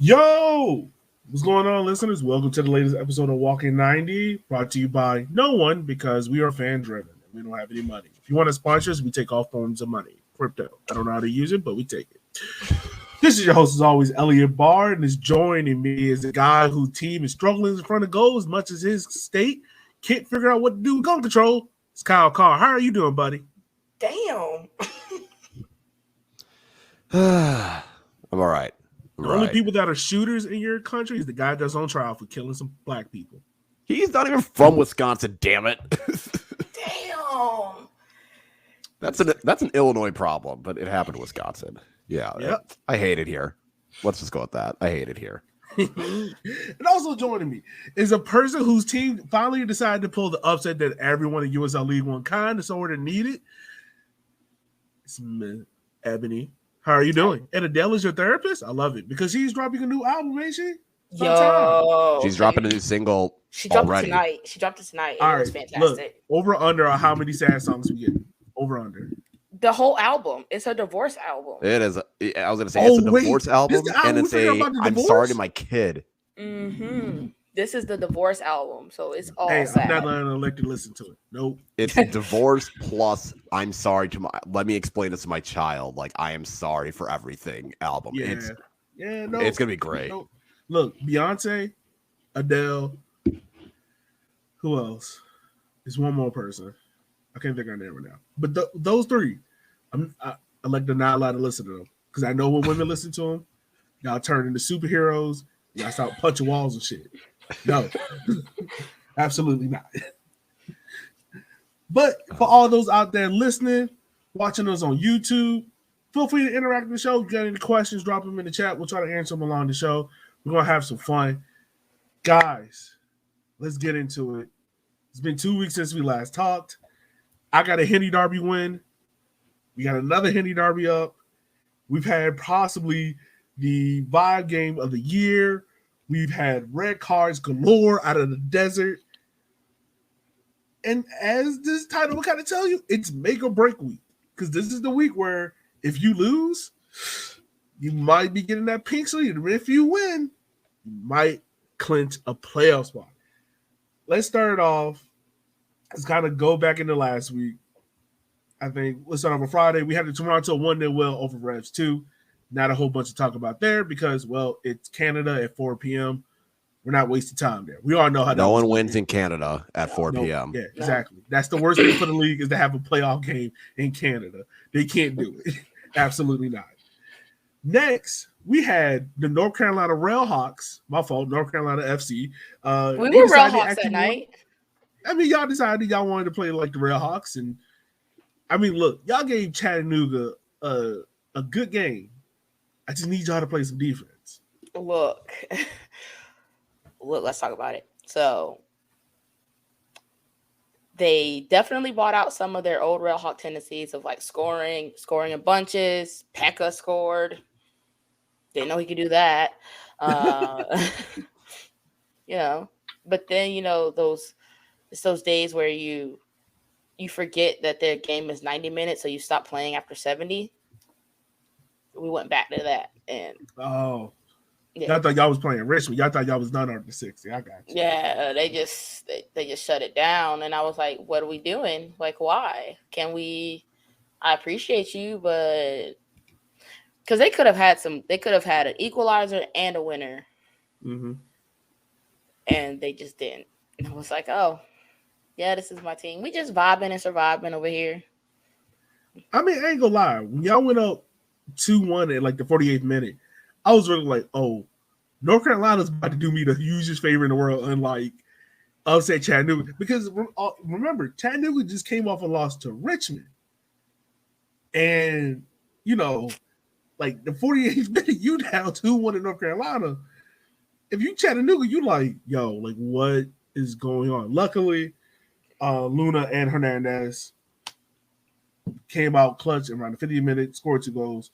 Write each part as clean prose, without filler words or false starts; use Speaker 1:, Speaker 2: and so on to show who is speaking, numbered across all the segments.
Speaker 1: Yo, what's going on, listeners? Welcome to the latest episode of Walking 90, brought to you by no one because we are fan driven and we don't have any money. If you want to sponsor us, we take all forms of money. Crypto. I don't know how to use it, but we take it. This is your host, as always, Elliot Barr, and is joining me is a guy whose team is struggling in front of goal as much as his state can't figure out what to do with gun control. It's Kyle Carr. How are you doing, buddy?
Speaker 2: Damn.
Speaker 3: I'm all right.
Speaker 1: The only people that are shooters in your country is the guy that's on trial for killing some black people.
Speaker 3: He's not even from Wisconsin, damn it.
Speaker 2: Damn.
Speaker 3: That's an Illinois problem, but it happened in Wisconsin. Yeah.
Speaker 1: Yep.
Speaker 3: I hate it here. Let's just go with that. I hate it here.
Speaker 1: And also joining me is a person whose team finally decided to pull the upset that everyone in USL League One kind of sort of needed. It's Ebony. How are you doing? And Adele is your therapist? I love it because she's dropping a new album, ain't she?
Speaker 2: Yo.
Speaker 3: She's dropping a new single.
Speaker 2: She dropped
Speaker 3: already.
Speaker 2: it tonight. She dropped it tonight.
Speaker 1: All
Speaker 2: It
Speaker 1: right,
Speaker 2: was fantastic.
Speaker 1: look, over under how many sad songs we get? Over under.
Speaker 2: The whole album. It's a divorce album.
Speaker 3: It is. I was going to say it's a divorce album,
Speaker 1: This is the album
Speaker 3: and
Speaker 1: we
Speaker 3: it's
Speaker 1: figured out about the
Speaker 3: I'm
Speaker 1: divorce?
Speaker 3: sorry to my kid.
Speaker 2: Mm-hmm. This is the divorce album, so it's all
Speaker 1: Hey,
Speaker 2: sad.
Speaker 1: I'm not letting an elected listen to it. Nope.
Speaker 3: It's divorce plus I'm sorry to my. Let me explain this to my child. Like I am sorry for everything. Album.
Speaker 1: Yeah.
Speaker 3: It's
Speaker 1: No.
Speaker 3: it's gonna be great.
Speaker 1: No. Look, Beyonce, Adele, who else? There's one more person. I can't think of her name right now. But those three, I like to not allowed to listen to them because I know when women listen to them, y'all turn into superheroes. Y'all start punching walls and shit. No, absolutely not. But for all those out there listening, watching us on YouTube, feel free to interact with the show. If you got any questions, drop them in the chat. We'll try to answer them along the show. We're going to have some fun. Guys, let's get into it. It's been 2 weeks since we last talked. I got a Henny Derby win. We got another Henny Derby up. We've had possibly the vibe game of the year. We've had red cards galore out of the desert. And as this title will kind of tell you, it's make or break week. Because this is the week where if you lose, you might be getting that pink slip. And if you win, you might clinch a playoff spot. Let's start it off. Let's kind of go back into last week. I think let's start off on Friday. We had the Toronto 1-0 win over Revs 2. Not a whole bunch to talk about there because, well, it's Canada at 4 p.m. We're not wasting time there. We all know how
Speaker 3: no one wins in Canada at 4 p.m.
Speaker 1: Yeah, exactly. That's the worst thing for the league is to have a playoff game in Canada. They can't do it. Absolutely not. Next, we had the North Carolina Railhawks. My fault, North Carolina FC.
Speaker 2: We were Railhawks that night.
Speaker 1: I mean, y'all decided y'all wanted to play like the Railhawks. And, I mean, look, y'all gave Chattanooga a good game. I just need y'all to play some defense.
Speaker 2: Look, let's talk about it. So they definitely bought out some of their old Railhawk tendencies of like scoring in bunches. Pekka scored. Didn't know he could do that. But then, it's those days where you forget that their game is 90 minutes, so you stop playing after 70. We went back to that, and
Speaker 1: y'all thought y'all was playing Richmond. Y'all thought y'all was done after 60. I got you.
Speaker 2: Yeah, they just shut it down, and I was like, "What are we doing? Like, why? Can we? I appreciate you, but because they could have had an equalizer and a winner, and they just didn't. And I was like, oh, yeah, this is my team. We just vibing and surviving over here.
Speaker 1: I mean, I ain't gonna lie. When y'all went up 2-1 at like the 48th minute, I was really like, oh, North Carolina's about to do me the hugest favor in the world, unlike upset Chattanooga. Because remember, Chattanooga just came off a loss to Richmond. And, like the 48th minute, you down 2-1 in North Carolina. If you Chattanooga, you like, yo, like what is going on? Luckily, Luna and Hernandez came out clutch around the 50th minute, scored 2 goals,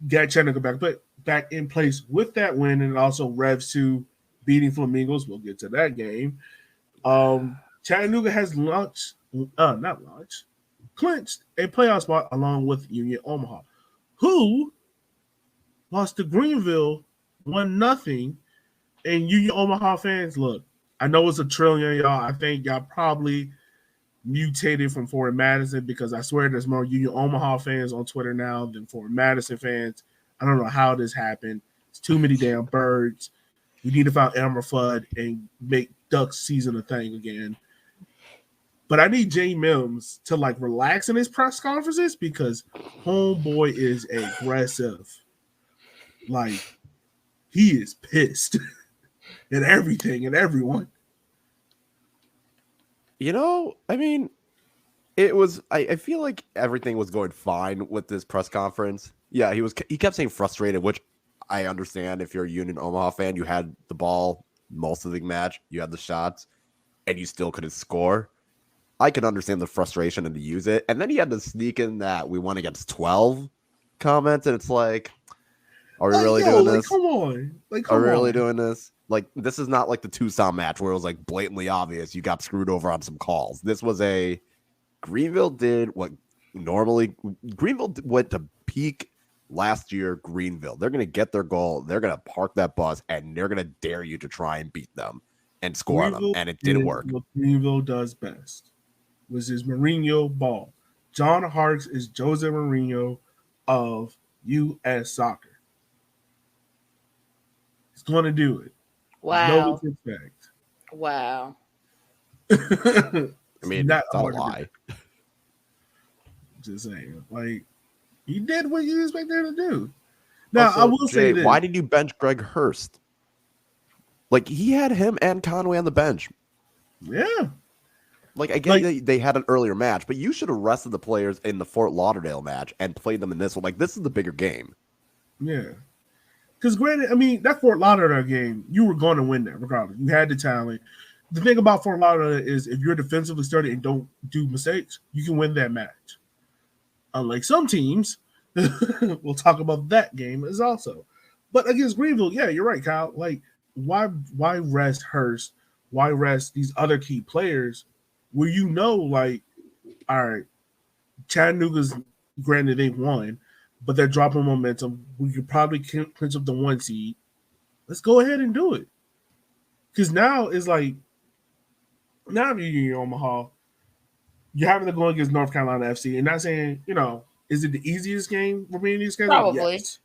Speaker 1: got Chattanooga back in place with that win, and also Revs 2 beating Flamingos. We'll get to that game. Chattanooga has clinched a playoff spot along with Union Omaha, who lost to Greenville 1-0. And you Omaha fans, look, I know it's a trillion, y'all. I think y'all probably mutated from Forward Madison because I swear there's more Union Omaha fans on Twitter now than Forward Madison fans. I don't know how this happened. It's too many damn birds. We need to find Elmer Fudd and make Ducks season a thing again. But I need Jay Mims to like relax in his press conferences because homeboy is aggressive. Like he is pissed at everything and everyone.
Speaker 3: You know, I mean, it was. I feel like everything was going fine with this press conference. Yeah, he kept saying frustrated, which I understand. If you're a Union Omaha fan, you had the ball most of the match, you had the shots, and you still couldn't score. I can understand the frustration and to use it. And then he had to sneak in that we won against 12 comments, and it's like, are we really doing this?
Speaker 1: Come on.
Speaker 3: Are we really doing this? Like, this is not like the Tucson match where it was like blatantly obvious you got screwed over on some calls. This was a Greenville did what normally Greenville went to peak last year. Greenville, they're going to get their goal. They're going to park that bus and they're going to dare you to try and beat them and score on them. And it didn't work.
Speaker 1: What Greenville does best was his Mourinho ball. John Harkes is Jose Mourinho of U.S. soccer. He's going to do it.
Speaker 2: Wow.
Speaker 1: No respect.
Speaker 2: Wow.
Speaker 3: I mean, that's not a lie.
Speaker 1: Just saying. Like, he did what you expect him to do. Now,
Speaker 3: also,
Speaker 1: I will say this.
Speaker 3: Why did you bench Greg Hurst? Like, he had him and Conway on the bench.
Speaker 1: Yeah.
Speaker 3: Like, I get they had an earlier match, but you should have rested the players in the Fort Lauderdale match and played them in this one. Like, this is the bigger game.
Speaker 1: Yeah. Because granted, I mean, that Fort Lauderdale game, you were going to win that regardless. You had the talent. The thing about Fort Lauderdale is if you're defensively sturdy and don't do mistakes, you can win that match. Unlike some teams, we'll talk about that game as also. But against Greenville, yeah, you're right, Kyle. Like, why rest Hurst? Why rest these other key players where you know, like, all right, Chattanooga's, granted, they won, but they're dropping momentum. We could probably clinch up the 1 seed. Let's go ahead and do it. Because now it's like, now if you're in Omaha, you're having to go against North Carolina FC. And not saying, you know, is it the easiest game for being these guys?
Speaker 2: Probably.
Speaker 1: Yes.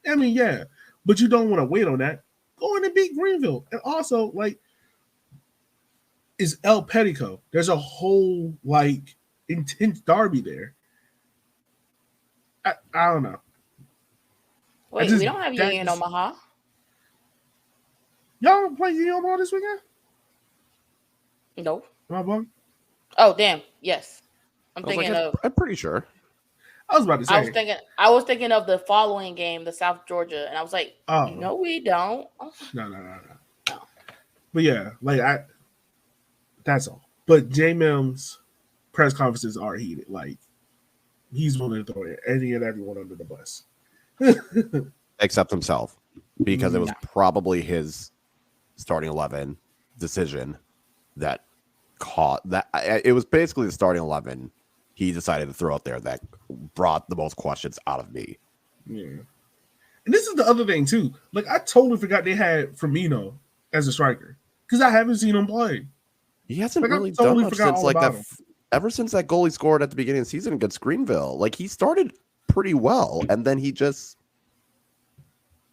Speaker 1: I mean, yeah. But you don't want to wait on that. Go in and beat Greenville. And also, like, is El Pettico. There's a whole, like, intense derby there. I don't know.
Speaker 2: Wait, we don't have Union Omaha.
Speaker 1: Y'all play Union Omaha this weekend?
Speaker 2: Nope.
Speaker 1: Am I bugging?
Speaker 2: Oh, damn. Yes. I'm
Speaker 3: pretty sure.
Speaker 1: I was about to say.
Speaker 2: I was thinking of the following game, the South Georgia, and I was like, no, we don't.
Speaker 1: No. But yeah, like that's all. But J Mims press conferences are heated. Like, he's willing to throw any and everyone under the bus.
Speaker 3: Except himself. Because it was probably his starting 11 decision that caught that. It was basically the starting 11 he decided to throw out there that brought the most questions out of me.
Speaker 1: Yeah. And this is the other thing, too. Like, I totally forgot they had Firmino as a striker. Because I haven't seen him play.
Speaker 3: He hasn't really done much since, like, that. Ever since that goal he scored at the beginning of the season against Greenville. Like, he started pretty well, and then he just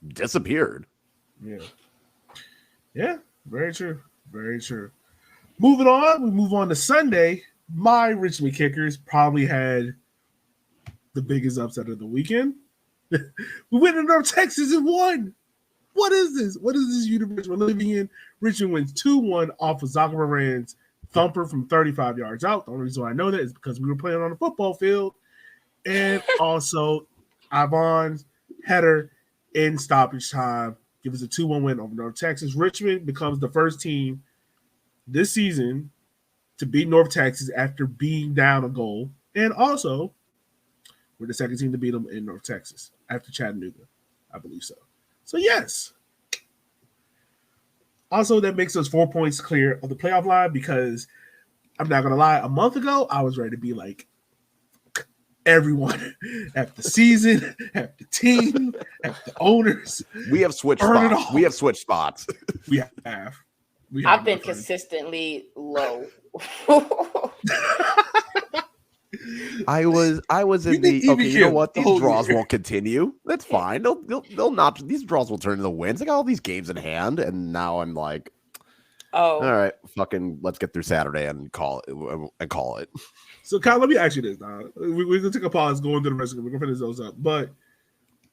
Speaker 3: disappeared.
Speaker 1: Yeah. Yeah, very true. Very true. Moving on, we move on to Sunday. My Richmond Kickers probably had the biggest upset of the weekend. We went to North Texas and won. What is this? What is this universe we're living in? Richmond wins 2-1 off of Zaka Moran's thumper from 35 yards out. The only reason why I know that is because we were playing on a football field. And also, Ivan's header in stoppage time give us a 2-1 win over North Texas. Richmond becomes the first team this season to beat North Texas after being down a goal. And also, we're the second team to beat them in North Texas after Chattanooga. I believe so. So, yes. Also, that makes us 4 points clear of the playoff line because I'm not going to lie, a month ago, I was ready to be like, everyone, half the season, half the team, half the owners.
Speaker 3: We have switched
Speaker 1: Burn it
Speaker 3: spots.
Speaker 1: all.
Speaker 3: We have switched spots.
Speaker 1: We have.
Speaker 2: I've been
Speaker 1: my friend.
Speaker 2: consistently low.
Speaker 3: I was in
Speaker 1: You
Speaker 3: the
Speaker 1: think
Speaker 3: okay. You know
Speaker 1: EBQ
Speaker 3: what?
Speaker 1: the
Speaker 3: These
Speaker 1: whole
Speaker 3: draws
Speaker 1: year.
Speaker 3: won't continue. That's fine. They'll not. These draws will turn into wins. I got all these games in hand, and now I'm like,
Speaker 2: Oh,
Speaker 3: all right, fucking, let's get through Saturday and call it.
Speaker 1: So, Kyle, let me ask you this. Now. We're gonna take a pause, going through the rest of it. We're gonna finish those up. But,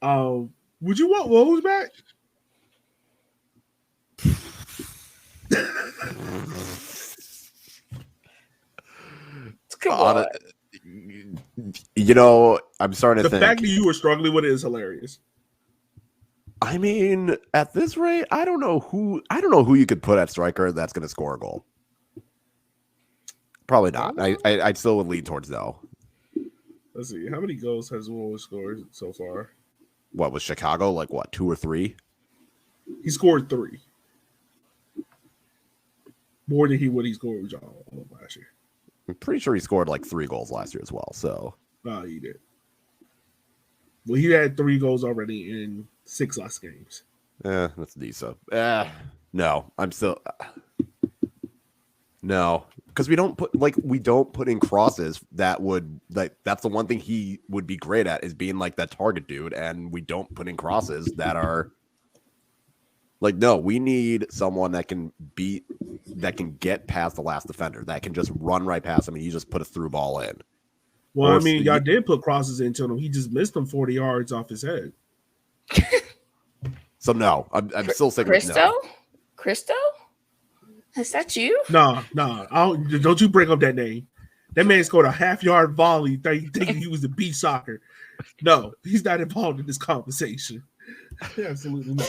Speaker 1: would you want Woj back?
Speaker 2: come on.
Speaker 3: You know, I'm starting to
Speaker 1: The
Speaker 3: think.
Speaker 1: fact that you were struggling with it is hilarious.
Speaker 3: I mean, at this rate, I don't know who you could put at striker that's going to score a goal. Probably not. I still would lean towards no.
Speaker 1: Let's see. How many goals has Woj scored so far?
Speaker 3: What was Chicago like? What, 2 or 3?
Speaker 1: He scored 3. More than he scored with y'all last year.
Speaker 3: I'm pretty sure he scored like 3 goals last year as well. So
Speaker 1: No, he did. Well, he had 3 goals already in 6 last games.
Speaker 3: that's decent. No, I'm still no, because we don't put in crosses that would that's the one thing he would be great at, is being like that target dude, and we don't put in crosses that are like, no, we need someone that can get past the last defender, that can just run right past him and you just put a through ball in.
Speaker 1: Well, I mean, y'all did put crosses into him. He just missed them 40 yards off his head.
Speaker 3: So no, I'm still saying
Speaker 2: Cristo?
Speaker 3: no.
Speaker 2: Cristo? Is that you?
Speaker 1: No. Don't you bring up that name. That man scored a half-yard volley thinking he was the beach soccer. No, he's not involved in this conversation. Absolutely not.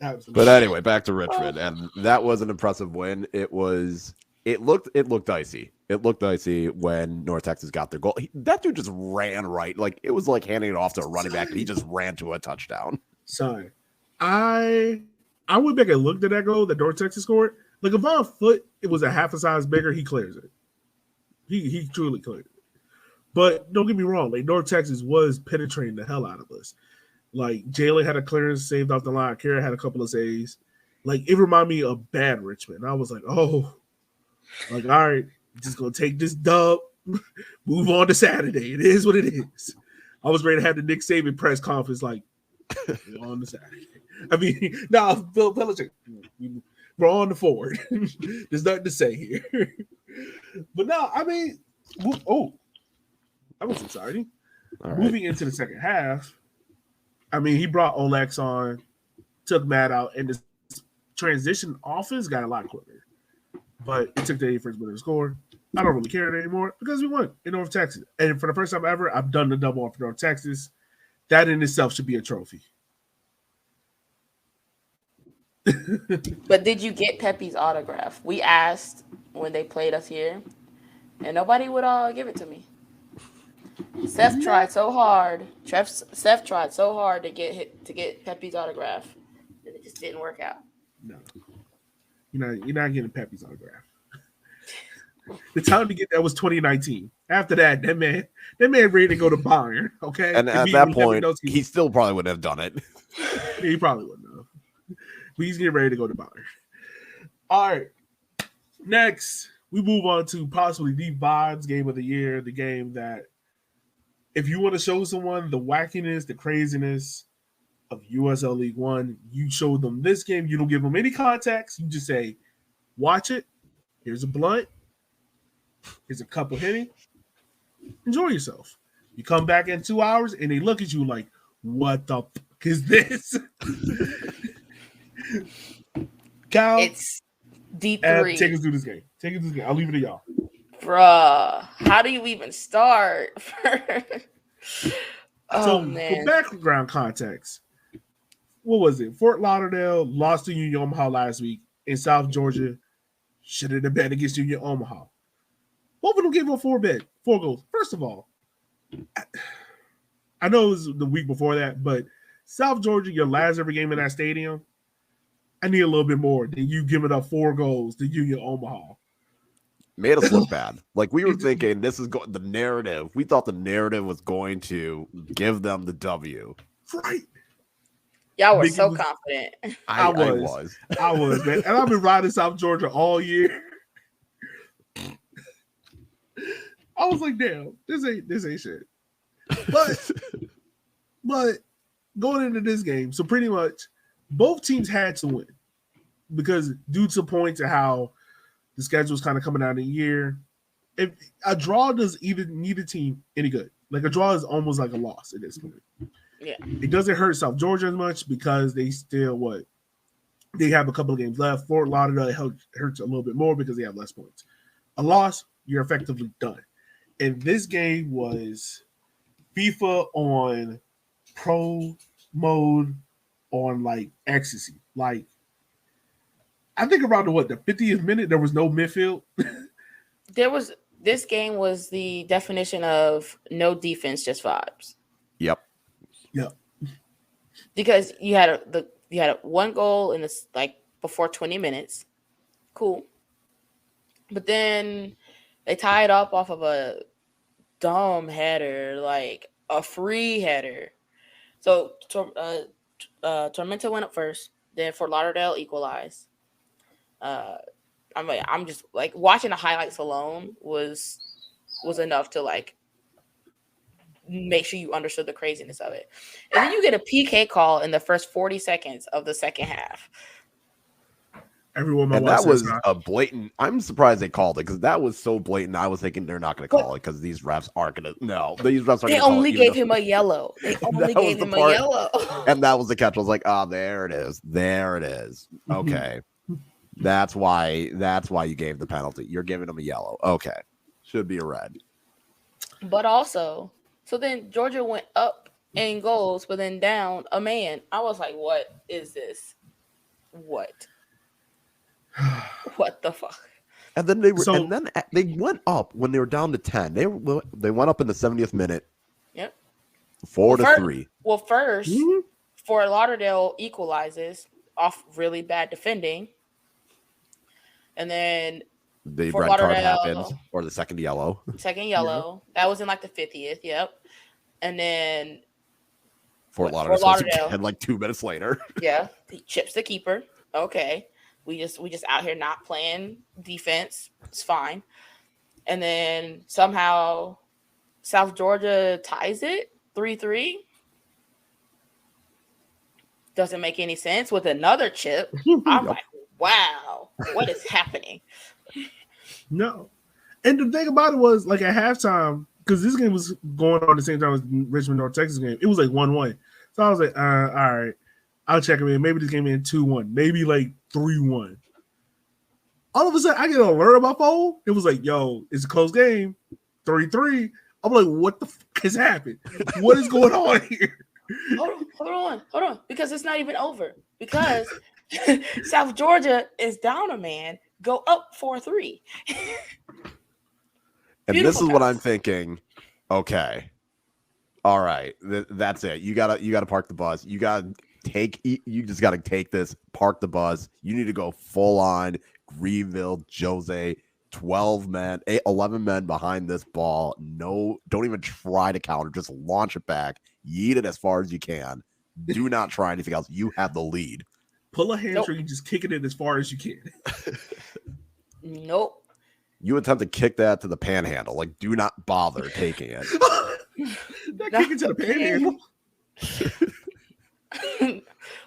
Speaker 1: Absolutely.
Speaker 3: But anyway, back to Richmond, and that was an impressive win. It looked dicey. It looked dicey when North Texas got their goal. That dude just ran right, like it was like handing it off to a running back, and he just ran to a touchdown.
Speaker 1: Sorry, I went back and looked at that goal that North Texas scored. Like if on foot, it was a half a size bigger. He clears it. He truly cleared it. But don't get me wrong, like North Texas was penetrating the hell out of us. Like Jalen had a clearance saved off the line. Kara had a couple of saves. Like it reminded me of bad Richmond. I was like, oh, like all right, just gonna take this dub, move on to Saturday. It is what it is. I was ready to have the Nick Saban press conference like on the Saturday. I mean, no, Bill Belichick, we're on the forward. There's nothing to say here. But no, I mean, that was exciting.
Speaker 3: Right.
Speaker 1: Moving into the second half, I mean, he brought Olex on, took Matt out, and the transition offense got a lot quicker. But it took the 81st minute to score. I don't really care anymore because we won in North Texas. And for the first time ever, I've done the double off North Texas. That in itself should be a trophy.
Speaker 2: But did you get Pepe's autograph? We asked when they played us here, and nobody would give it to me. Seth tried so hard. Seth tried so hard to get Pepe's autograph, and it just didn't work out.
Speaker 1: No, you're not getting Pepe's autograph. The time to get that was 2019. After that, that man ready to go to Bayern. Okay,
Speaker 3: And at that point, he still probably wouldn't have done it.
Speaker 1: He probably wouldn't have. But he's getting ready to go to Bayern. All right. Next, we move on to possibly the Vibes game of the year. The game that, if you want to show someone the wackiness, the craziness of USL League One, you show them this game. You don't give them any context. You just say, watch it. Here's a blunt. Here's a cup of Henny. Enjoy yourself. You come back in 2 hours, and they look at you like, what the fuck is this? Cal,
Speaker 2: It's D3.
Speaker 1: take us through this game. I'll leave it to y'all.
Speaker 2: Bruh, how do you even start?
Speaker 1: For background context, what was it? Fort Lauderdale lost to Union Omaha last week, in South Georgia should have bet against Union Omaha. Both of them gave up 4 goals. First of all, I know it was the week before that, but South Georgia, your last ever game in that stadium, I need a little bit more than you giving up 4 goals to Union Omaha.
Speaker 3: made us look bad. Like we were thinking this is the narrative. We thought the narrative was going to give them the W.
Speaker 1: Right.
Speaker 2: Y'all were
Speaker 1: Biggie
Speaker 2: so
Speaker 1: was-
Speaker 2: confident.
Speaker 3: I
Speaker 1: was.
Speaker 3: was.
Speaker 1: Man. And I've been riding South Georgia all year. I was like, damn, this ain't shit. But going into this game, so pretty much both teams had to win because due to points and how the schedule's kind of coming out of the year, if a draw does even neither team any good. Like a draw is almost like a loss at this point.
Speaker 2: Yeah.
Speaker 1: It doesn't hurt South Georgia as much because they still they have a couple of games left. Fort Lauderdale hurts a little bit more because they have less points. A loss, you're effectively done. And this game was FIFA on pro mode on like ecstasy. Like I think around the 50th minute there was no midfield.
Speaker 2: This game was the definition of no defense, just vibes.
Speaker 3: Yep.
Speaker 2: Because you had one goal in this like before 20 minutes. Cool. But then they tied up off of a dumb header, like a free header. So Tormenta went up first, then Fort Lauderdale equalized. I'm just like watching the highlights alone was enough to like make sure you understood the craziness of it. And then you get a PK call in the first 40 seconds of the second half.
Speaker 1: Everyone,
Speaker 3: and that was a blatant. I'm surprised they called it because that was so blatant. I was thinking they're not going to call it because these refs aren't going to. No, these refs are.
Speaker 2: They only gave him a yellow. They only gave him a yellow.
Speaker 3: And that was the catch. I was like, oh, there it is. There it is. Okay, that's why you gave the penalty. You're giving him a yellow. Okay, should be a red.
Speaker 2: But also, so then Georgia went up in goals, but then down a man. I was like, what is this? What? What the fuck?
Speaker 3: And then they went up when they were down to 10. They went up in the 70th minute.
Speaker 2: Yep.
Speaker 3: 4-3.
Speaker 2: Well, first, Fort Lauderdale equalizes off really bad defending, and then
Speaker 3: the
Speaker 2: Fort
Speaker 3: red card
Speaker 2: Lauderdale,
Speaker 3: happens, or the second yellow.
Speaker 2: That was in like the 50th. Yep. And then
Speaker 3: Fort Lauderdale had like 2 minutes later.
Speaker 2: Yeah, he chips the keeper. Okay. We just out here not playing defense. It's fine. And then somehow South Georgia ties it 3-3. Doesn't make any sense with another chip. I'm like, wow, what is happening?
Speaker 1: No. And the thing about it was, like at halftime, because this game was going on at the same time as Richmond North Texas game, it was like 1-1. So I was like, all right, I'll check it in. Maybe this game in 2-1, maybe like 3-1. All of a sudden, I get an alert on my phone. It was like, yo, it's a close game, 3-3. I'm like, what the fuck has happened? What is going on here?
Speaker 2: Hold on. Because it's not even over. Because South Georgia is down a man, go up 4-3.
Speaker 3: And this is what I'm thinking. Okay. All right. That's it. You gotta park the bus. You just gotta take this, park the bus. You need to go full on Greenville, Jose, 11 men behind this ball. No, don't even try to counter. Just launch it back. Yeet it as far as you can. Do not try anything else. You have the lead.
Speaker 1: Pull a hamstring and just kick it in as far as you can.
Speaker 2: Nope.
Speaker 3: You attempt to kick that to the panhandle. Like, do not bother taking it.
Speaker 1: That kick it to the panhandle.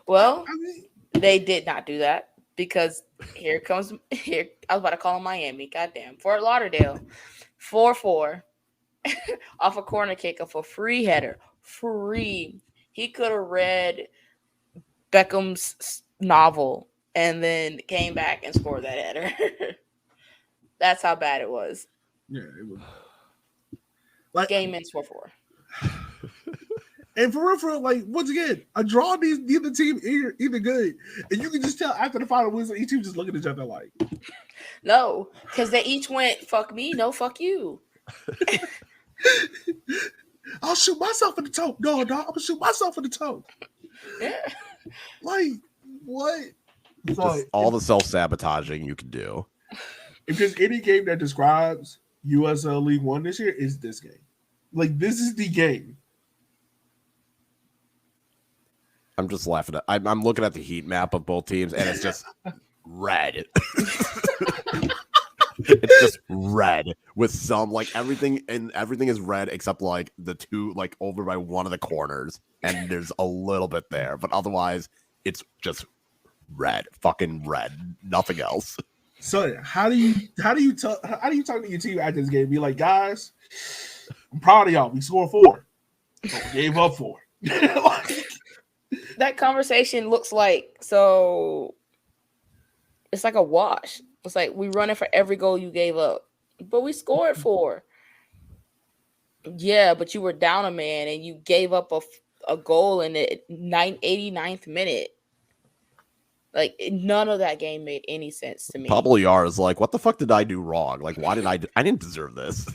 Speaker 2: Well, they did not do that because here I was about to call them Miami. Goddamn. Fort Lauderdale, 4-4 off a corner kick of a free header. Free. He could have read Beckham's novel and then came back and scored that header. That's how bad it was.
Speaker 1: Yeah, it was. Like,
Speaker 2: game ends 4-4.
Speaker 1: And for real, like, once again, a draw neither team either good. And you can just tell after the final whistle, each team just looking at each other like.
Speaker 2: No, because they each went, fuck me, no, fuck you.
Speaker 1: I'll shoot myself in the toe. No, I'm going to shoot myself in the toe.
Speaker 2: Yeah.
Speaker 1: Like, what?
Speaker 3: Just all the self-sabotaging you can do.
Speaker 1: if there's any game that describes USL League One this year, is this game. Like, this is the game.
Speaker 3: I'm just laughing at. I'm looking at the heat map of both teams, and it's just red. It's just red with some like everything is red except like the two like over by one of the corners, and there's a little bit there, but otherwise it's just red, fucking red, nothing else.
Speaker 1: So how do you talk to your team after this game? Be like, guys, I'm proud of y'all. We scored 4. We gave up 4.
Speaker 2: That conversation looks like so. It's like a wash. It's like we running for every goal you gave up, but we scored 4. Yeah, but you were down a man and you gave up a goal in the 89th minute. Like, none of that game made any sense to me.
Speaker 3: Pablo Yar is like, what the fuck did I do wrong? Like, why did I didn't deserve this.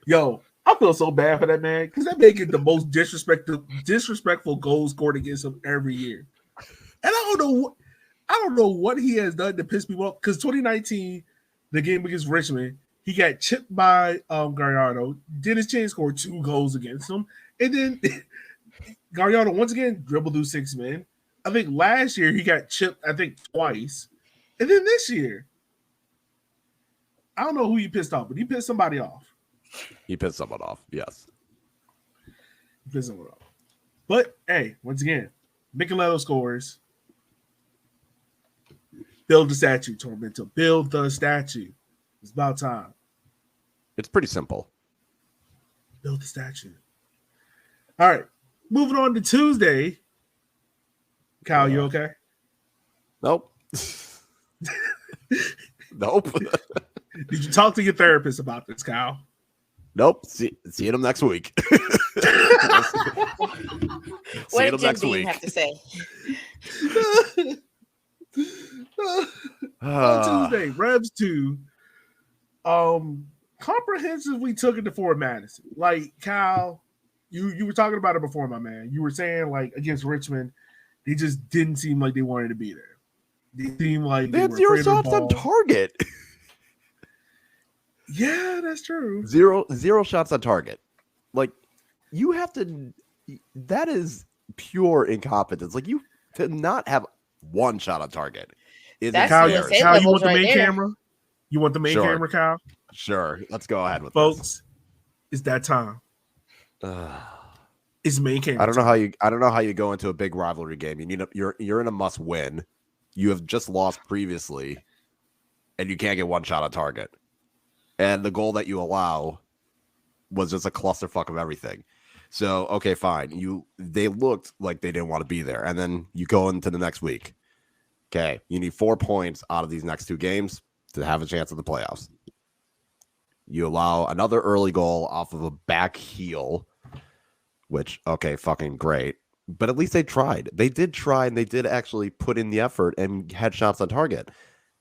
Speaker 1: Yo, I feel so bad for that man because that man gets the most disrespectful goals scored against him every year. And I don't know what he has done to piss people off. Because 2019, the game against Richmond, he got chipped by Gallardo. Dennis Chen scored 2 goals against him. And then Gallardo once again dribbled through 6 men. I think last year he got chipped, I think, twice. And then this year, I don't know who he pissed off, but he pissed somebody off.
Speaker 3: He pissed someone off, yes.
Speaker 1: He pissed someone off. But, hey, once again, Micheletto scores. Build the statue, Tormento. Build the statue. It's about time.
Speaker 3: It's pretty simple.
Speaker 1: Build the statue. All right. Moving on to Tuesday. Kyle, you okay?
Speaker 3: Nope. Nope.
Speaker 1: Did you talk to your therapist about this, Kyle?
Speaker 3: Nope. See them next week.
Speaker 2: What did Jim Beam have to say?
Speaker 1: On Tuesday, Revs 2 comprehensively took it to Fort Madison. Like, Kyle, you were talking about it before, my man. You were saying, like, against Richmond, they just didn't seem like they wanted to be there. They seemed like
Speaker 3: they had 0 shots on target.
Speaker 1: Yeah, that's true.
Speaker 3: Zero shots on target. Like, you have to. That is pure incompetence. Like, you to not have 1 shot on target.
Speaker 1: Kyle, you want the main camera? You want the main camera, Kyle?
Speaker 3: Sure. Let's go ahead with
Speaker 1: folks.
Speaker 3: This.
Speaker 1: It's that time. It's main camera.
Speaker 3: I don't know how you go into a big rivalry game. You're in a must win. You have just lost previously, and you can't get 1 shot on target. And the goal that you allow was just a clusterfuck of everything. So, okay, fine. They looked like they didn't want to be there. And then you go into the next week. Okay, you need 4 points out of these next 2 games to have a chance at the playoffs. You allow another early goal off of a back heel, which, okay, fucking great. But at least they tried. They did try, and they did actually put in the effort and had shots on target.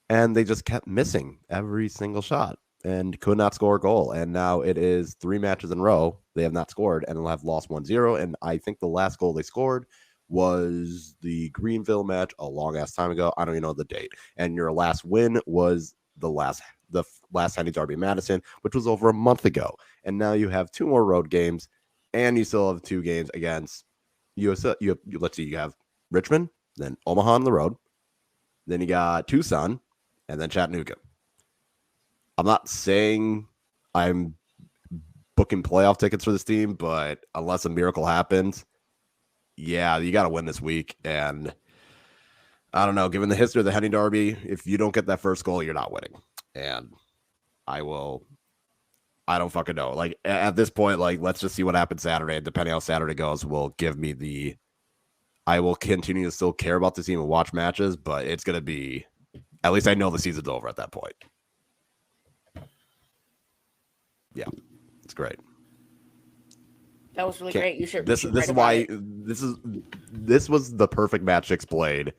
Speaker 3: And they just kept missing every single shot and could not score a goal. And now it is 3 matches in a row. They have not scored and have lost 1-0. And I think the last goal they scored was the Greenville match a long ass time ago. I don't even know the date. And your last win was the last Henny Derby Madison, which was over a month ago. And now you have 2 more road games, and you still have 2 games against USL. Let's see, you have Richmond, then Omaha on the road, then you got Tucson, and then Chattanooga. I'm not saying I'm booking playoff tickets for this team, but unless a miracle happens, yeah, you got to win this week. And I don't know, given the history of the Henny Derby, if you don't get that first goal, you're not winning. And I don't fucking know. Like, at this point, like, let's just see what happens Saturday. And depending on how Saturday goes, will give me I will continue to still care about the team and watch matches, but it's going to be, at least I know the season's over at that point. Yeah, it's great.
Speaker 2: That was really great. You should.
Speaker 3: This is why this was the perfect match to explain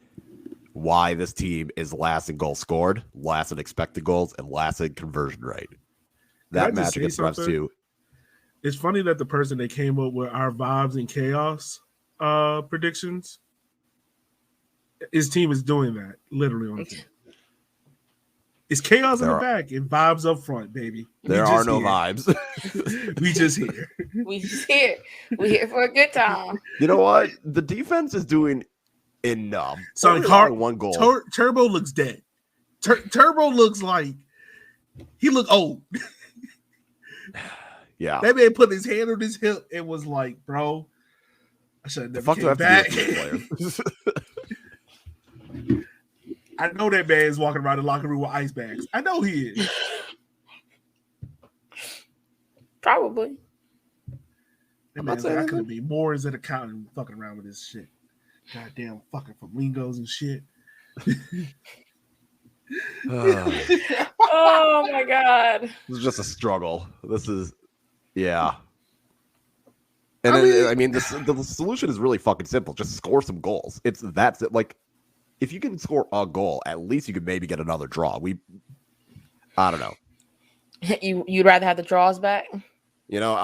Speaker 3: why this team is last in goals scored, last in expected goals, and last in conversion rate. That match against Revs 2.
Speaker 1: It's funny that the person that came up with our vibes and chaos predictions, his team is doing that literally on the team. It's chaos in
Speaker 3: There
Speaker 1: the
Speaker 3: are-
Speaker 1: back and vibes up front, baby.
Speaker 3: There are no vibes.
Speaker 1: We just here.
Speaker 2: We just here. We here for a good time.
Speaker 3: You know what? The defense is doing enough.
Speaker 1: So
Speaker 3: Only allowing one goal.
Speaker 1: Turbo looks dead. Turbo looks like he looked old.
Speaker 3: Yeah.
Speaker 1: That man put his hand on his hip and was like, "Bro, I should have
Speaker 3: The
Speaker 1: never
Speaker 3: fuck do I
Speaker 1: came
Speaker 3: have
Speaker 1: back."
Speaker 3: to do with this player?
Speaker 1: I know that man is walking around the locker room with ice bags. I know he is.
Speaker 2: Probably.
Speaker 1: That
Speaker 3: I'm not
Speaker 1: man's
Speaker 3: saying
Speaker 1: like, I
Speaker 3: anything.
Speaker 1: could be more as an accountant fucking around with this shit. Goddamn fucking flamingos and shit.
Speaker 2: Oh my god.
Speaker 3: This is just a struggle. This is, yeah.
Speaker 1: I
Speaker 3: And
Speaker 1: mean-
Speaker 3: the solution is really fucking simple. Just score some goals. That's it. Like, if you can score a goal, at least you could maybe get another draw. I don't know.
Speaker 2: You'd rather have the draws back?
Speaker 3: You know,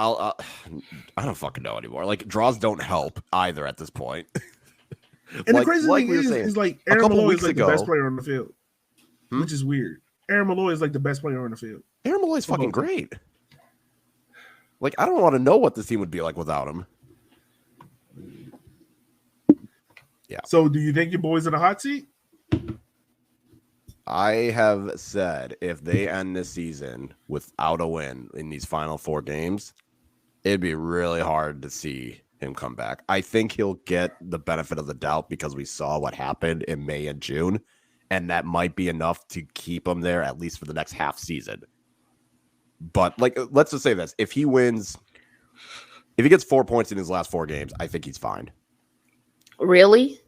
Speaker 3: I don't fucking know anymore. Like, draws don't help either at this point.
Speaker 1: And
Speaker 3: Like-
Speaker 1: the crazy
Speaker 3: like
Speaker 1: thing
Speaker 3: we were
Speaker 1: is
Speaker 3: saying,
Speaker 1: like
Speaker 3: a
Speaker 1: Aaron
Speaker 3: couple
Speaker 1: Malloy is
Speaker 3: weeks
Speaker 1: like the
Speaker 3: ago-
Speaker 1: best player on the field,
Speaker 3: Hmm?
Speaker 1: which is weird. Aaron Malloy is like the best player on the field.
Speaker 3: Aaron Malloy's fucking
Speaker 1: Okay.
Speaker 3: great. Like, I don't want to know what this team would be like without him.
Speaker 1: So, do you think your boys in the hot seat?
Speaker 3: I have said if they end this season without a win in these final 4 games, it'd be really hard to see him come back. I think he'll get the benefit of the doubt because we saw what happened in May and June, and that might be enough to keep him there at least for the next half season. But like, let's just say this: if he gets 4 points in his last 4 games, I think he's fine.
Speaker 2: Really?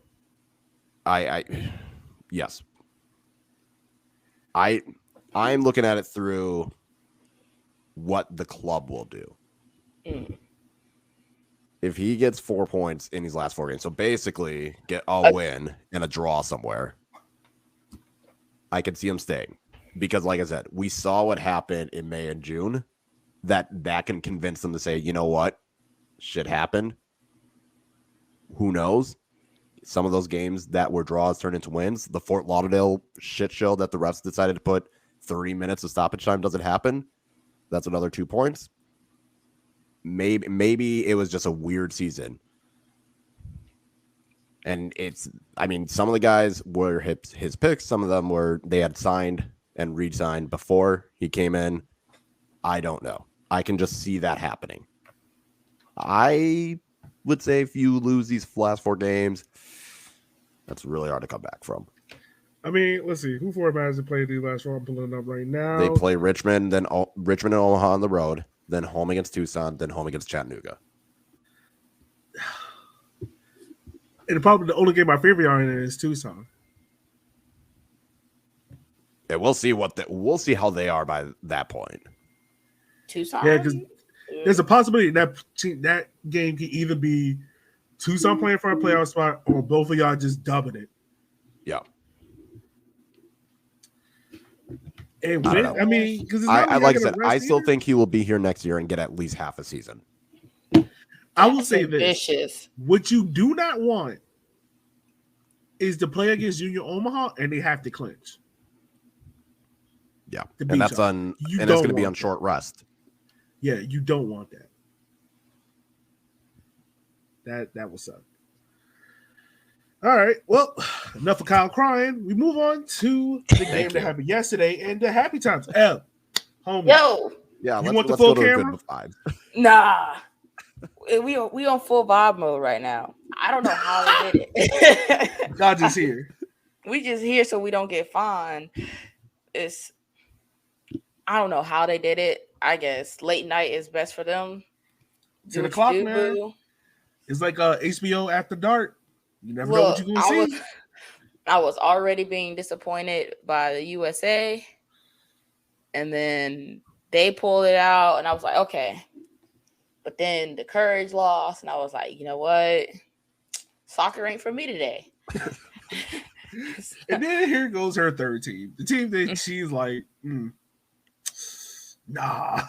Speaker 3: Yes. I'm looking at it through what the club will do.
Speaker 2: Mm.
Speaker 3: If he gets 4 points in his last 4 games, so basically get a win and a draw somewhere, I could see him staying. Because like I said, we saw what happened in May and June. That can convince them to say, you know what? Shit happened. Who knows? Some of those games that were draws turned into wins. The Fort Lauderdale shit show that the refs decided to put 30 minutes of stoppage time doesn't happen. That's another 2 points. Maybe it was just a weird season. And some of the guys were his picks. Some of them they had signed and re-signed before he came in. I don't know. I can just see that happening. I would say if you lose these last 4 games, that's really hard to come back from.
Speaker 1: I mean, let's see. Who Fort has played these last 4? I'm pulling it up right now.
Speaker 3: They play Richmond, then Richmond and Omaha on the road, then home against Tucson, then home against Chattanooga.
Speaker 1: And probably the only game my favorite are in is Tucson.
Speaker 3: Yeah, we'll see how they are by that point.
Speaker 2: Tucson?
Speaker 1: Yeah, because there's a possibility that game can either be Tucson playing for a playoff spot or both of y'all just dubbing it.
Speaker 3: Yeah.
Speaker 1: And
Speaker 3: I
Speaker 1: win,
Speaker 3: don't know.
Speaker 1: I mean, because
Speaker 3: I like I said, I still think he will be here next year and get at least half a season.
Speaker 1: I will say this:
Speaker 2: ambitious.
Speaker 1: what you do not want is to play against Junior Omaha and they have to clinch.
Speaker 3: Yeah.
Speaker 1: To beat
Speaker 3: And that's
Speaker 1: y'all.
Speaker 3: on
Speaker 1: You
Speaker 3: and that's
Speaker 1: don't
Speaker 3: gonna be
Speaker 1: want
Speaker 3: on
Speaker 1: that.
Speaker 3: short rest.
Speaker 1: Yeah, you don't want that. That will suck. All right. Well, enough of Kyle crying. We move on to the game that
Speaker 3: you.
Speaker 1: happened yesterday and the happy times. L, homie.
Speaker 2: Yo,
Speaker 3: Yeah,
Speaker 1: You
Speaker 3: let's
Speaker 1: want the
Speaker 3: go
Speaker 1: full
Speaker 3: to a
Speaker 1: camera?
Speaker 3: good vibe.
Speaker 2: nah. We on full vibe mode right now. I don't know how they did it.
Speaker 1: Y'all just here.
Speaker 2: We just here so we don't get fined. I don't know how they did it. I guess late night is best for them.
Speaker 1: To
Speaker 2: Do
Speaker 1: the
Speaker 2: what you
Speaker 1: clock,
Speaker 2: do,
Speaker 1: man.
Speaker 2: boo.
Speaker 1: It's like HBO After Dark. You never know what
Speaker 2: Look,
Speaker 1: you're gonna see.
Speaker 2: I was already being disappointed by the USA, and then they pulled it out, and I was like, okay. But then the Courage lost, and I was like, you know what? Soccer ain't for me today.
Speaker 1: And then here goes her third team. The team that she's like, nah.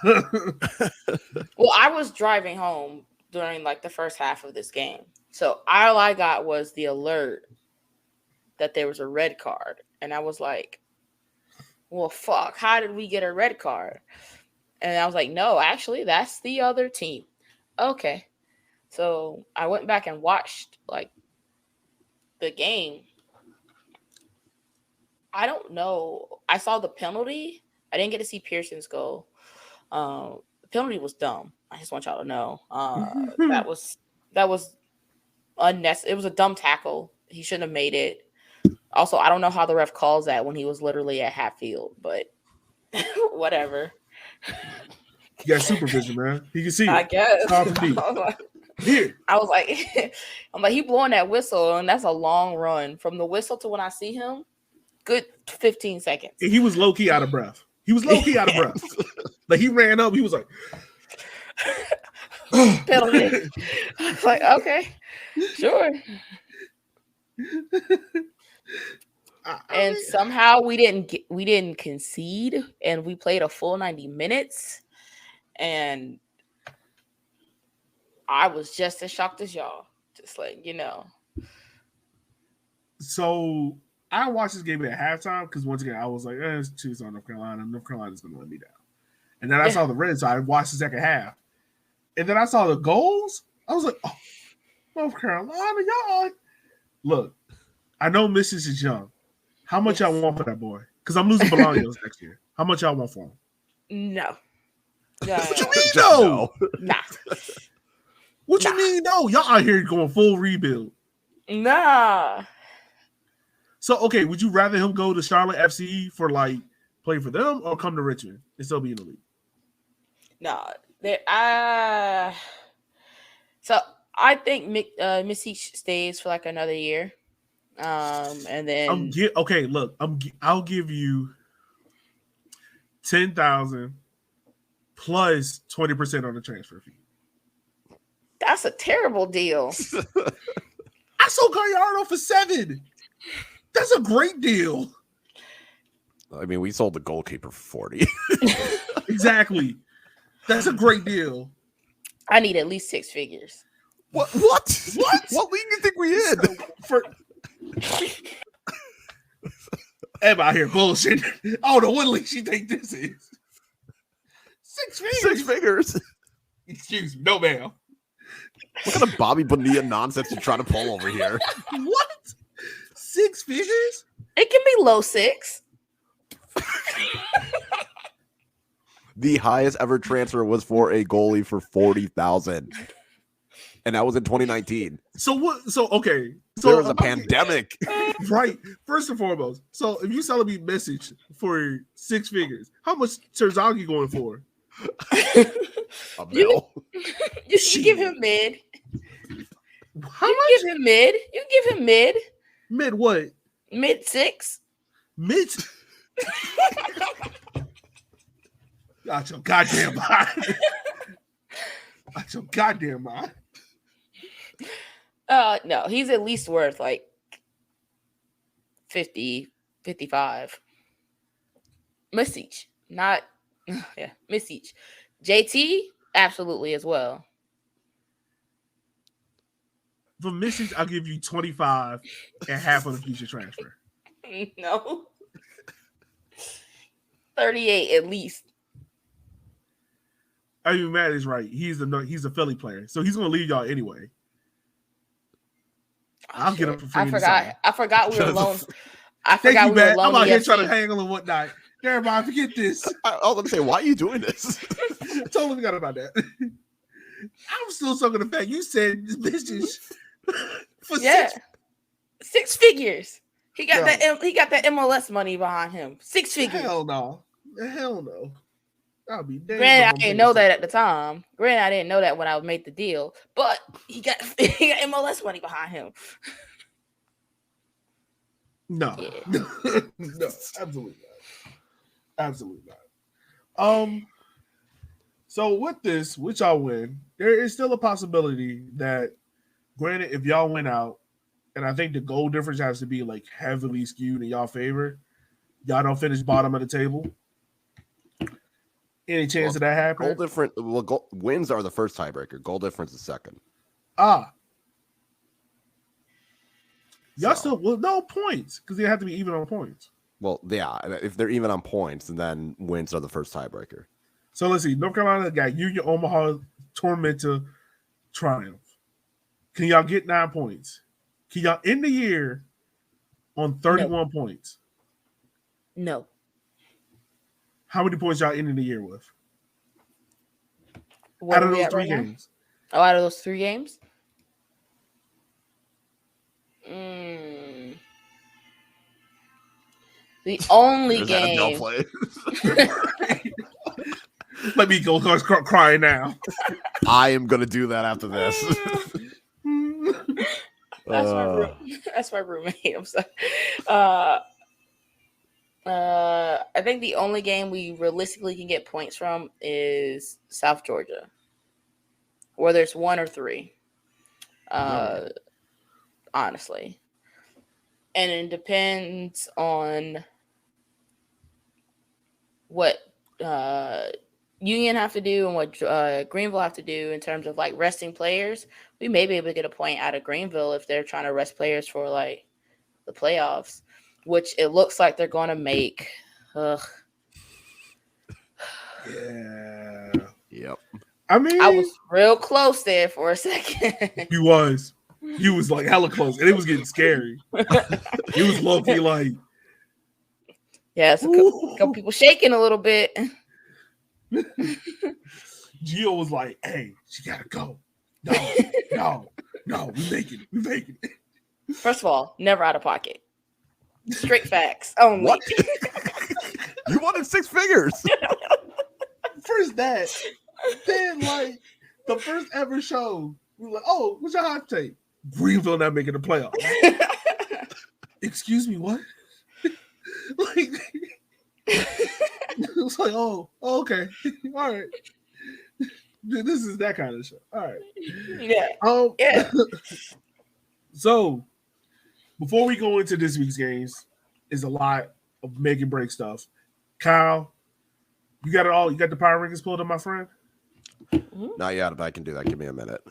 Speaker 2: Well, I was driving home during like the first half of this game. So all I got was the alert that there was a red card. And I was like, well, fuck, how did we get a red card? And I was like, no, actually, that's the other team. Okay. So I went back and watched like the game. I don't know. I saw the penalty. I didn't get to see Pearson's goal. The penalty was dumb. I just want y'all to know. That was unnecessary. It was a dumb tackle. He shouldn't have made it. Also, I don't know how the ref calls that when he was literally at half field, but whatever.
Speaker 1: You got supervision, man. He can see it.
Speaker 2: I guess.
Speaker 1: Here.
Speaker 2: I was like, I'm like, he blowing that whistle, and that's a long run from the whistle to when I see him. Good 15 seconds.
Speaker 1: And he was low key out of breath. Like he ran up. He was like,
Speaker 2: penalty. I was like, okay, sure. And somehow we didn't concede, and we played a full 90 minutes, and I was just as shocked as y'all. Just like,
Speaker 1: So I watched this game at halftime because once again I was like, it's Tucson, North Carolina. North Carolina's gonna let me down. And then I saw the red, so I watched the second half. And then I saw the goals. I was like, oh, North Carolina, y'all. Look, I know Mrs. is young. How much y'all want for that boy? Because I'm losing Bolaños next year. How much y'all want for him?
Speaker 2: No.
Speaker 1: What you mean, no?
Speaker 2: Nah.
Speaker 1: What you mean, no? Y'all out here going full rebuild.
Speaker 2: Nah.
Speaker 1: So, okay, would you rather him go to Charlotte FC for, like, play for them or come to Richmond and still be in the league?
Speaker 2: No. So, I think Missy stays for, like, another year. And then...
Speaker 1: okay, look, I'll give you $10,000 plus 20% on the transfer fee.
Speaker 2: That's a terrible deal.
Speaker 1: I sold Gallardo for $7. That's a great deal.
Speaker 3: I mean, we sold the goalkeeper for 40.
Speaker 1: Exactly. That's a great deal.
Speaker 2: I need at least 6 figures.
Speaker 3: What?
Speaker 1: What
Speaker 3: league do you think we in?
Speaker 1: Em out here bullshit. I don't know what league she think this is. 6 figures.
Speaker 3: 6 figures.
Speaker 1: Excuse me. No, ma'am.
Speaker 3: What kind of Bobby Bonilla nonsense you trying to pull over here?
Speaker 1: What? 6 figures?
Speaker 2: It can be low 6.
Speaker 3: The highest ever transfer was for a goalie for $40,000, and that was in 2019.
Speaker 1: So what? So okay. So
Speaker 3: there was a pandemic,
Speaker 1: right? First and foremost. So if you sell me message for 6 figures, how much Terzaghi going for?
Speaker 3: A mil.
Speaker 2: You give him mid.
Speaker 1: How
Speaker 2: much? Give him mid. You give him mid.
Speaker 1: Mid what?
Speaker 2: Mid 6.
Speaker 1: Mid. Got your goddamn mind. Got your goddamn mind.
Speaker 2: No, he's at least worth like 50, 55. Misic, not Misic. JT, absolutely as well.
Speaker 1: For Misic, I'll give you 25 and half of the future transfer.
Speaker 2: No. 38 at least.
Speaker 1: I mean, Matt is right. He's a Philly player, so he's going to leave y'all anyway. I'll get him for free.
Speaker 2: I forgot we were alone.
Speaker 1: Thank you, Matt. I'm out here trying to hang on and whatnot. Everybody, forget this.
Speaker 3: I was going to say, why are you doing this?
Speaker 1: Totally forgot about that. I'm still talking the fact you said bitches for
Speaker 2: 6 figures. He got that. He got that MLS money behind him. 6 figures.
Speaker 1: Hell no. I'll be damned.
Speaker 2: Granted, I didn't know that at the time. Granted, I didn't know that when I made the deal. But he got MLS money behind him.
Speaker 1: No, no, absolutely not. Absolutely not. So with this, which y'all win, there is still a possibility that, granted, if y'all win out, and I think the goal difference has to be like heavily skewed in y'all favor, y'all don't finish bottom of the table. Any chance of that happening?
Speaker 3: Wins are the first tiebreaker. Goal difference is second.
Speaker 1: Y'all still no points because they have to be even on points.
Speaker 3: Well, yeah, if they're even on points, then wins are the first tiebreaker.
Speaker 1: So let's see. North Carolina got Union, Omaha, Tormenta, Triumph. Can y'all get 9 points? Can y'all end the year on 31 points?
Speaker 2: No.
Speaker 1: How many points y'all ending the year with?
Speaker 2: What
Speaker 1: Out
Speaker 2: are
Speaker 1: of
Speaker 2: we
Speaker 1: those
Speaker 2: at
Speaker 1: 3
Speaker 2: right now?
Speaker 1: games.
Speaker 2: Oh, out of those 3 games? The only game.
Speaker 3: Play.
Speaker 1: Let me go crying now.
Speaker 3: I am gonna do that after this.
Speaker 2: That's my roommate. I'm sorry. I think the only game we realistically can get points from is South Georgia, whether it's 1 or 3. Honestly, and it depends on what Union have to do and what Greenville have to do in terms of like resting players. We may be able to get a point out of Greenville if they're trying to rest players for like the playoffs, which it looks like they're going to make.
Speaker 1: Yeah.
Speaker 3: Yep.
Speaker 1: I mean,
Speaker 2: I was real close there for a second.
Speaker 1: You was like hella close, and it was getting scary. He was low key like,
Speaker 2: yeah, so a couple people shaking a little bit.
Speaker 1: Gio was like, "Hey, she gotta go. No, we making it."
Speaker 2: First of all, never out of pocket. Straight facts only.
Speaker 3: What? You wanted 6 figures.
Speaker 1: First that, then like the first ever show, we were like, "Oh, what's your hot take? Greenville not making the playoffs." Excuse me, what? Like, it was like, oh, okay, all right. This is that kind of show. All right.
Speaker 2: Yeah.
Speaker 1: Yeah. So, before we go into this week's games, is a lot of make and break stuff. Kyle, you got it all. You got the power rankings pulled up, my friend.
Speaker 3: Not yet, but I can do that. Give me a minute.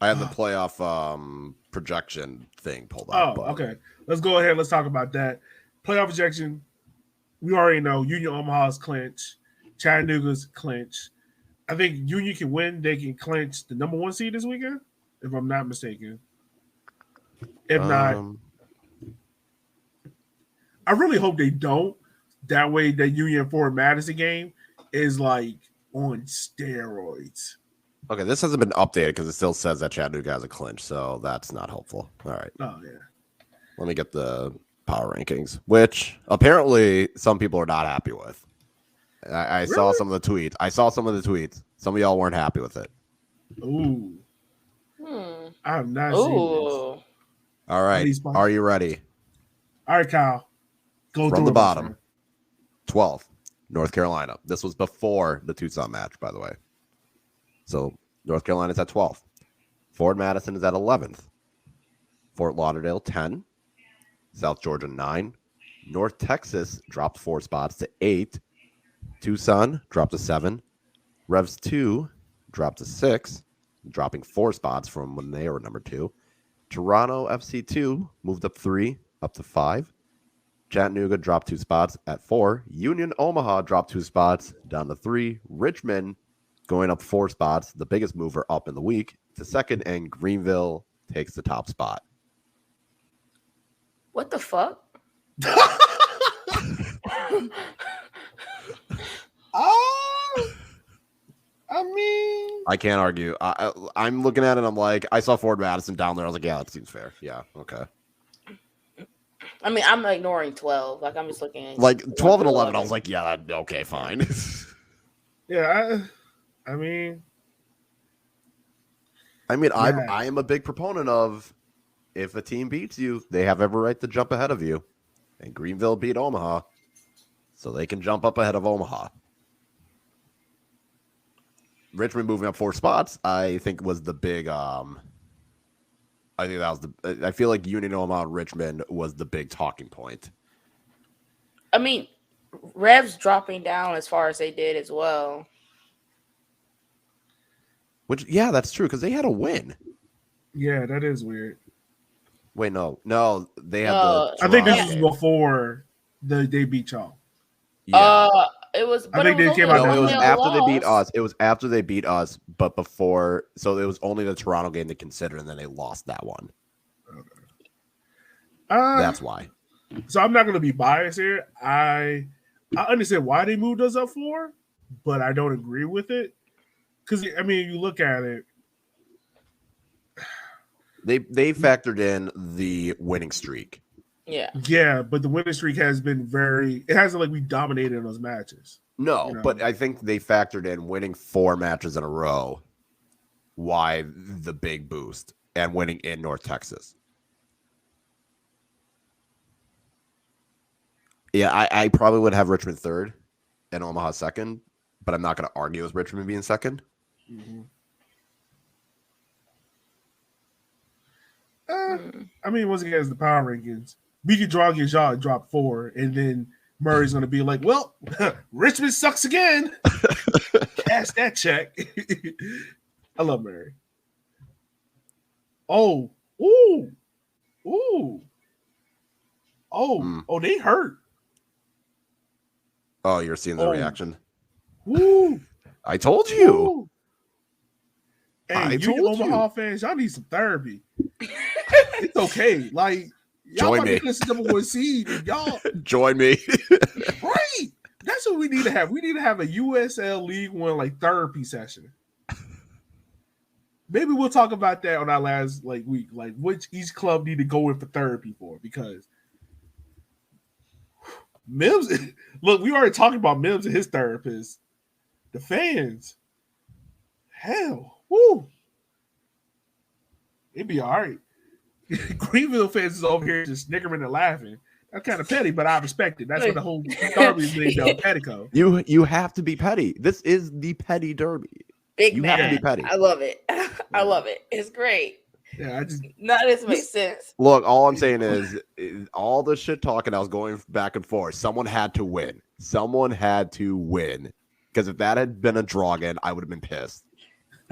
Speaker 3: I have the playoff projection thing pulled up.
Speaker 1: Okay. Let's go ahead. Let's talk about that. Playoff projection. We already know Union Omaha's clinch. Chattanooga's clinch. I think Union can win. They can clinch the number 1 seed this weekend, if I'm not mistaken. If not, I really hope they don't. That way, the Union Ford Madison game is like on steroids.
Speaker 3: Okay, this hasn't been updated because it still says that Chattanooga has a clinch, so that's not helpful. All right.
Speaker 1: Oh, yeah.
Speaker 3: Let me get the power rankings, which apparently some people are not happy with. I
Speaker 1: Really?
Speaker 3: saw some of the tweets. Some of y'all weren't happy with it.
Speaker 1: Ooh. I have not seen this.
Speaker 3: All right. Are you ready?
Speaker 1: All right, Kyle. Go
Speaker 3: From the bottom. 12th, North Carolina. This was before the Tucson match, by the way. So North Carolina's at 12th. Ford Madison is at 11th. Fort Lauderdale, 10. South Georgia, 9. North Texas dropped 4 spots to 8. Tucson dropped to 7. Revs 2 dropped to 6, dropping 4 spots from when they were number 2. Toronto FC2 moved up 3, up to 5. Chattanooga dropped 2 spots at 4. Union Omaha dropped 2 spots down to 3. Richmond going up 4 spots, the biggest mover up in the week, to 2nd, and Greenville takes the top spot.
Speaker 2: What the fuck?
Speaker 1: I mean,
Speaker 3: I can't argue. I'm looking at it. I'm like, I saw Ford Madison down there. I was like, yeah, that seems fair. Yeah, okay.
Speaker 2: I mean, I'm ignoring 12. Like, I'm just looking at
Speaker 3: like 12 and 11. I was like, yeah, okay, fine.
Speaker 1: Yeah, I mean,
Speaker 3: I am a big proponent of if a team beats you, they have every right to jump ahead of you. And Greenville beat Omaha, so they can jump up ahead of Omaha. Richmond moving up 4 spots, I think was the big. I think that was the. I feel like Union Omaha and Richmond was the big talking point.
Speaker 2: I mean, Revs dropping down as far as they did as well.
Speaker 3: Which, yeah, that's true because they had a win.
Speaker 1: Yeah, that is weird.
Speaker 3: Wait, no, they had
Speaker 1: I think this was before They beat y'all.
Speaker 3: Yeah.
Speaker 2: It was.
Speaker 1: I
Speaker 2: But
Speaker 1: think
Speaker 2: it
Speaker 1: they
Speaker 2: was
Speaker 1: came
Speaker 2: only
Speaker 1: out
Speaker 3: No,
Speaker 2: a
Speaker 3: it was
Speaker 2: 1-0
Speaker 3: after they beat
Speaker 2: loss.
Speaker 3: us. It was after they beat us, but before. So it was only the Toronto game they considered, and then they lost that one. That's why.
Speaker 1: So I'm not going to be biased here. I understand why they moved us up 4, but I don't agree with it. Because I mean, you look at it.
Speaker 3: They factored in the winning streak.
Speaker 2: Yeah.
Speaker 1: Yeah, but the winning streak has been it hasn't like we dominated in those matches.
Speaker 3: No,
Speaker 1: You know.
Speaker 3: but I think they factored in winning 4 matches in a row. Why the big boost and winning in North Texas? Yeah, I probably would have Richmond 3rd and Omaha 2nd, but I'm not going to argue with Richmond being 2nd.
Speaker 1: Mm-hmm. I mean, once again, it's the power rankings. We could draw against y'all and drop 4, and then Murray's going to be like, well, Richmond sucks again. Cash that check. I love Murray. Oh, ooh, ooh. Oh, they hurt.
Speaker 3: Oh, you're seeing the reaction.
Speaker 1: Woo.
Speaker 3: I told you.
Speaker 1: Woo. Hey, you Omaha fans, y'all need some therapy. It's okay. Like, y'all
Speaker 3: Join
Speaker 1: might
Speaker 3: me.
Speaker 1: be the number 1 seed. And y'all,
Speaker 3: Join me.
Speaker 1: right. That's what we need to have. We need to have a USL League One like therapy session. Maybe we'll talk about that on our last week, like which each club need to go in for therapy for, because Mims. Look, we already talked about Mims and his therapist. The fans, hell, woo, it'd be all right. Greenville fans is over here just snickering and laughing. That's kind of petty, but I respect it. That's what the whole derby is named out, Pettico.
Speaker 3: You have to be petty. This is the petty derby.
Speaker 2: Big
Speaker 3: You
Speaker 2: man.
Speaker 3: have to be petty.
Speaker 2: I love it. I love it. It's great.
Speaker 1: Yeah,
Speaker 2: None of this makes sense.
Speaker 3: Look, all I'm saying is all the shit talking I was going back and forth. Someone had to win. Someone had to win. Because if that had been a draw again, I would have been pissed.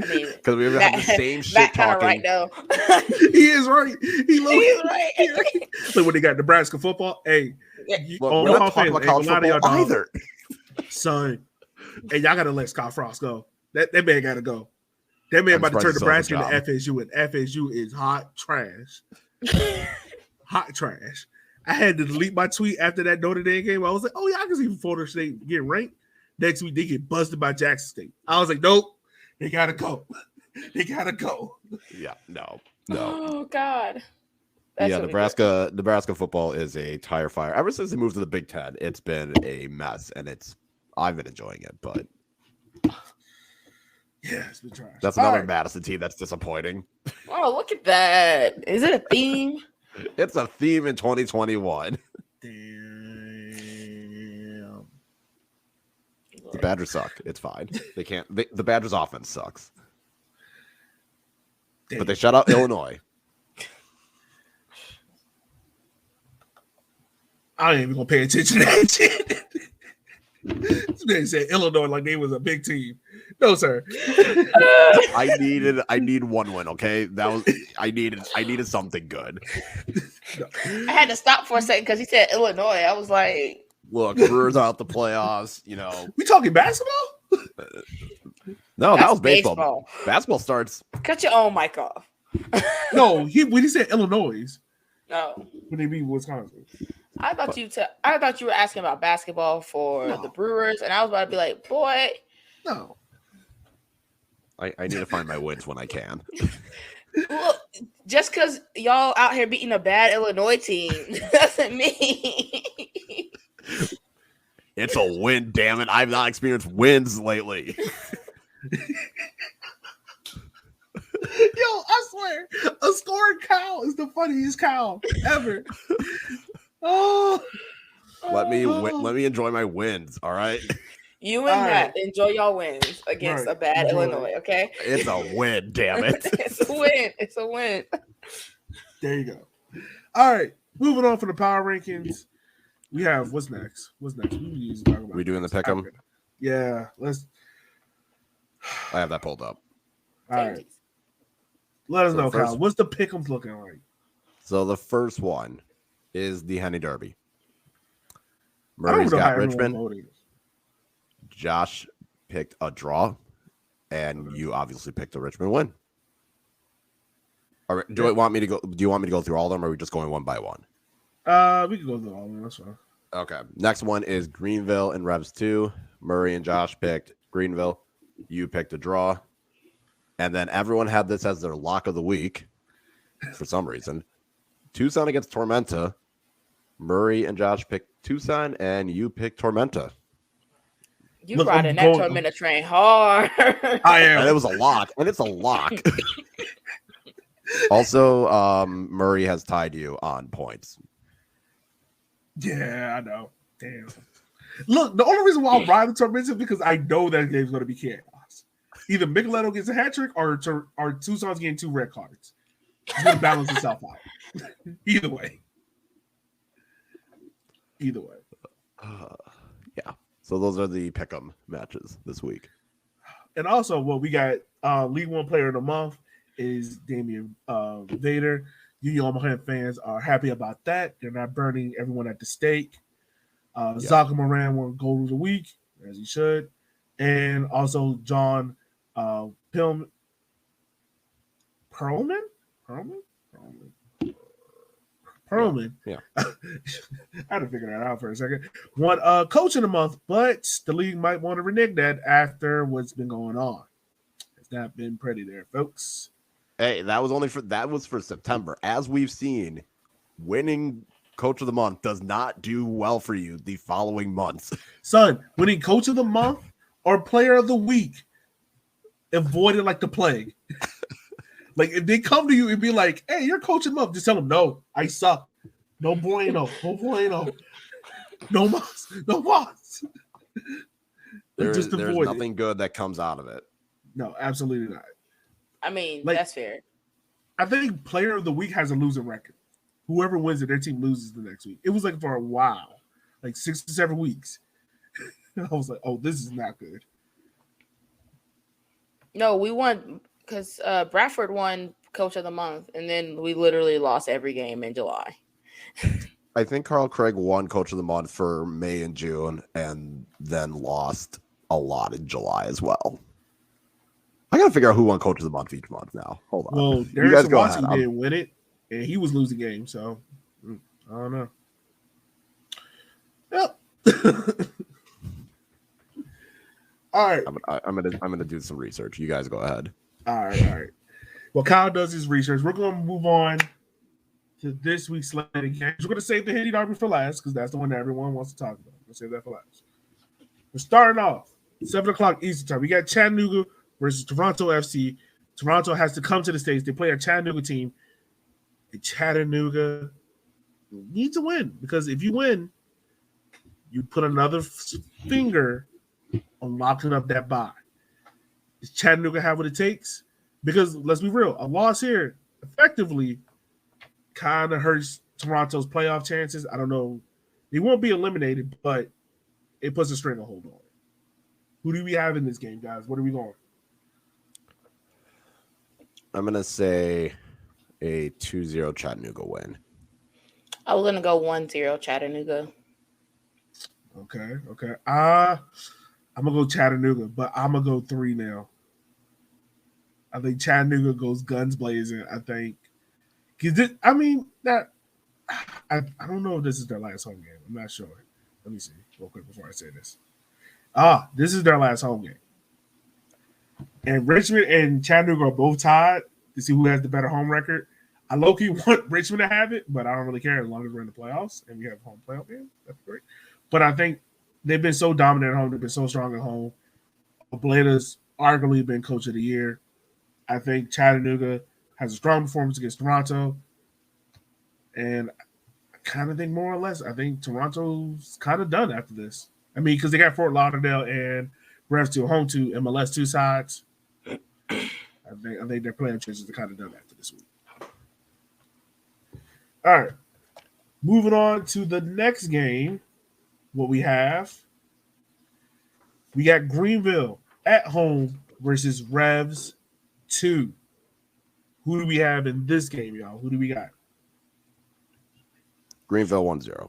Speaker 2: I mean,
Speaker 3: Because we would have the same shit
Speaker 2: that kind of
Speaker 3: talking.
Speaker 2: right though.
Speaker 1: he is right. He's
Speaker 2: right.
Speaker 1: So when they got Nebraska football, hey,
Speaker 3: Look, we're not talking about college football either.
Speaker 1: Son, hey, y'all gotta let Scott Frost go. That man gotta go. That man about to turn Nebraska into FSU, and FSU is hot trash. Hot trash. I had to delete my tweet after that Notre Dame game. I was like, oh yeah, I can see Florida State get ranked. Next week they get busted by Jackson State. I was like, nope, they gotta go. They gotta go.
Speaker 3: Yeah, no.
Speaker 2: Oh God. That's
Speaker 3: yeah,
Speaker 2: really
Speaker 3: Nebraska football is a tire fire. Ever since they moved to the Big Ten, it's been a mess, and I've been enjoying it, but
Speaker 1: yeah, it's been trash.
Speaker 3: That's another Madison team that's disappointing.
Speaker 2: Oh, look at that. Is it a theme?
Speaker 3: It's a theme in 2021.
Speaker 1: Damn.
Speaker 3: The Badgers suck. It's fine. They can't. The Badgers offense sucks.
Speaker 1: Damn.
Speaker 3: But they shut out Illinois.
Speaker 1: I ain't even gonna pay attention to that shit. They said Illinois like they was a big team. No, sir.
Speaker 3: I need one win. Okay, that was I needed something good.
Speaker 2: I had to stop for a second because he said Illinois. I was like,
Speaker 3: look, Brewers out the playoffs. You know,
Speaker 1: we talking basketball?
Speaker 3: No, that was baseball. Basketball starts.
Speaker 2: Cut your own mic off.
Speaker 1: No, when he said Illinois,
Speaker 2: no,
Speaker 1: when they beat Wisconsin.
Speaker 2: I thought you were asking about basketball for the Brewers, and I was about to be like, boy,
Speaker 1: no.
Speaker 3: I need to find my wins when I can.
Speaker 2: Look, just because y'all out here beating a bad Illinois team doesn't mean
Speaker 3: it's a win. Damn it! I've not experienced wins lately.
Speaker 1: Yo, I swear, a scoring cow is the funniest cow ever. Oh,
Speaker 3: let me enjoy my wins. All right.
Speaker 2: You and Matt enjoy your wins against a bad Illinois. Okay,
Speaker 3: it's a win. Damn it!
Speaker 2: It's a win. It's a win.
Speaker 1: There you go. All right, moving on from the power rankings. We have what's next? What's next?
Speaker 3: We doing the pick'em?
Speaker 1: Yeah, let's.
Speaker 3: I have that pulled up.
Speaker 1: All right. Let us know, Kyle. What's the pick'ems looking like?
Speaker 3: So the first one is the Henny Derby.
Speaker 1: I don't
Speaker 3: Murray's
Speaker 1: know how
Speaker 3: got
Speaker 1: everyone
Speaker 3: Richmond.
Speaker 1: voted.
Speaker 3: Josh picked a draw, and you obviously picked a Richmond win. All right, do you want me to go through all of them, or are we just going one by one?
Speaker 1: We can go through all of them. That's fine.
Speaker 3: Okay. Next one is Greenville and Revs 2. Murray and Josh picked Greenville. You picked a draw. And then everyone had this as their lock of the week for some reason. Tucson against Tormenta. Murray and Josh picked Tucson, and you picked Tormenta.
Speaker 2: You riding that Tormenta train hard.
Speaker 1: I am.
Speaker 3: And it was a lock. And it's a lock. Also, Murray has tied you on points.
Speaker 1: Yeah, I know. Damn. Look, the only reason why I'm riding Tormenta is because I know that game's going to be chaos. Either Micheletto gets a hat trick or Tucson's getting 2 red cards. It's going to balance itself out. Either way.
Speaker 3: Yeah. So those are the pick'em matches this week.
Speaker 1: And also, what we got League One Player of the Month is Damian Vader. Union Omaha fans are happy about that. They're not burning everyone at the stake. Zaka Moran won Goal of the Week, as he should. And also John Perlman?
Speaker 3: Yeah.
Speaker 1: I had to figure that out for a second. Won Coach of the Month, but the league might want to renege that after what's been going on. It's not been pretty there, folks.
Speaker 3: Hey, that was for September. As we've seen, winning Coach of the Month does not do well for you the following months.
Speaker 1: Son, winning Coach of the Month or Player of the Week, avoid it like the plague. Like, if they come to you and be like, hey, you're Coach of the Month, just tell them, no, I suck. No bueno. No mas.
Speaker 3: There's nothing good that comes out of it.
Speaker 1: No, absolutely not.
Speaker 2: I mean,
Speaker 1: like,
Speaker 2: that's fair.
Speaker 1: I think Player of the Week has a losing record. Whoever wins it, their team loses the next week. It was like for a while, like 6 to 7 weeks. I was like, oh, this is not good.
Speaker 2: No, we won because Bradford won Coach of the Month, and then we literally lost every game in July.
Speaker 3: I think Carl Craig won Coach of the Month for May and June, and then lost a lot in July as well. I gotta figure out who won Coach of the Month each month now. Hold on.
Speaker 1: Well,
Speaker 3: You guys go ahead.
Speaker 1: Sawatsky didn't win it, and he was losing games, so I don't know. Yep. All right.
Speaker 3: I'm gonna do some research. You guys go ahead.
Speaker 1: All right. Well, Kyle does his research. We're going to move on to this week's slate of games. We're going to save the Henry Derby for last because that's the one that everyone wants to talk about. We'll save that for last. We're starting off 7:00 Eastern time. We got Chattanooga versus Toronto FC. Toronto has to come to the States. They play a Chattanooga team. And Chattanooga needs to win because if you win, you put another finger on locking up that bye. Does Chattanooga have what it takes? Because let's be real, a loss here effectively kind of hurts Toronto's playoff chances. I don't know. They won't be eliminated, but it puts a string of hold on. Who do we have in this game, guys? What are we going?
Speaker 3: I'm gonna say a 2-0 Chattanooga win.
Speaker 2: I was going to go 1-0 Chattanooga.
Speaker 1: Okay. I'm going to go Chattanooga, but I'm going to go 3 now. I think Chattanooga goes guns blazing. I think. I don't know if this is their last home game. I'm not sure. Let me see real quick before I say this. This is their last home game. And Richmond and Chattanooga are both tied to see who has the better home record. I low-key want Richmond to have it, but I don't really care as long as we're in the playoffs and we have home playoff games. That's great. But I think they've been so dominant at home. They've been so strong at home. Obleta's arguably been coach of the year. I think Chattanooga has a strong performance against Toronto. And I kind of think more or less, I think Toronto's kind of done after this. I mean, because they got Fort Lauderdale and Revs 2 home to MLS 2 sides. I think their playoff chances are kind of done after this week. All right. Moving on to the next game. What we got Greenville at home versus Revs 2. Who do we have in this game, y'all? Who do we got?
Speaker 3: Greenville 1-0.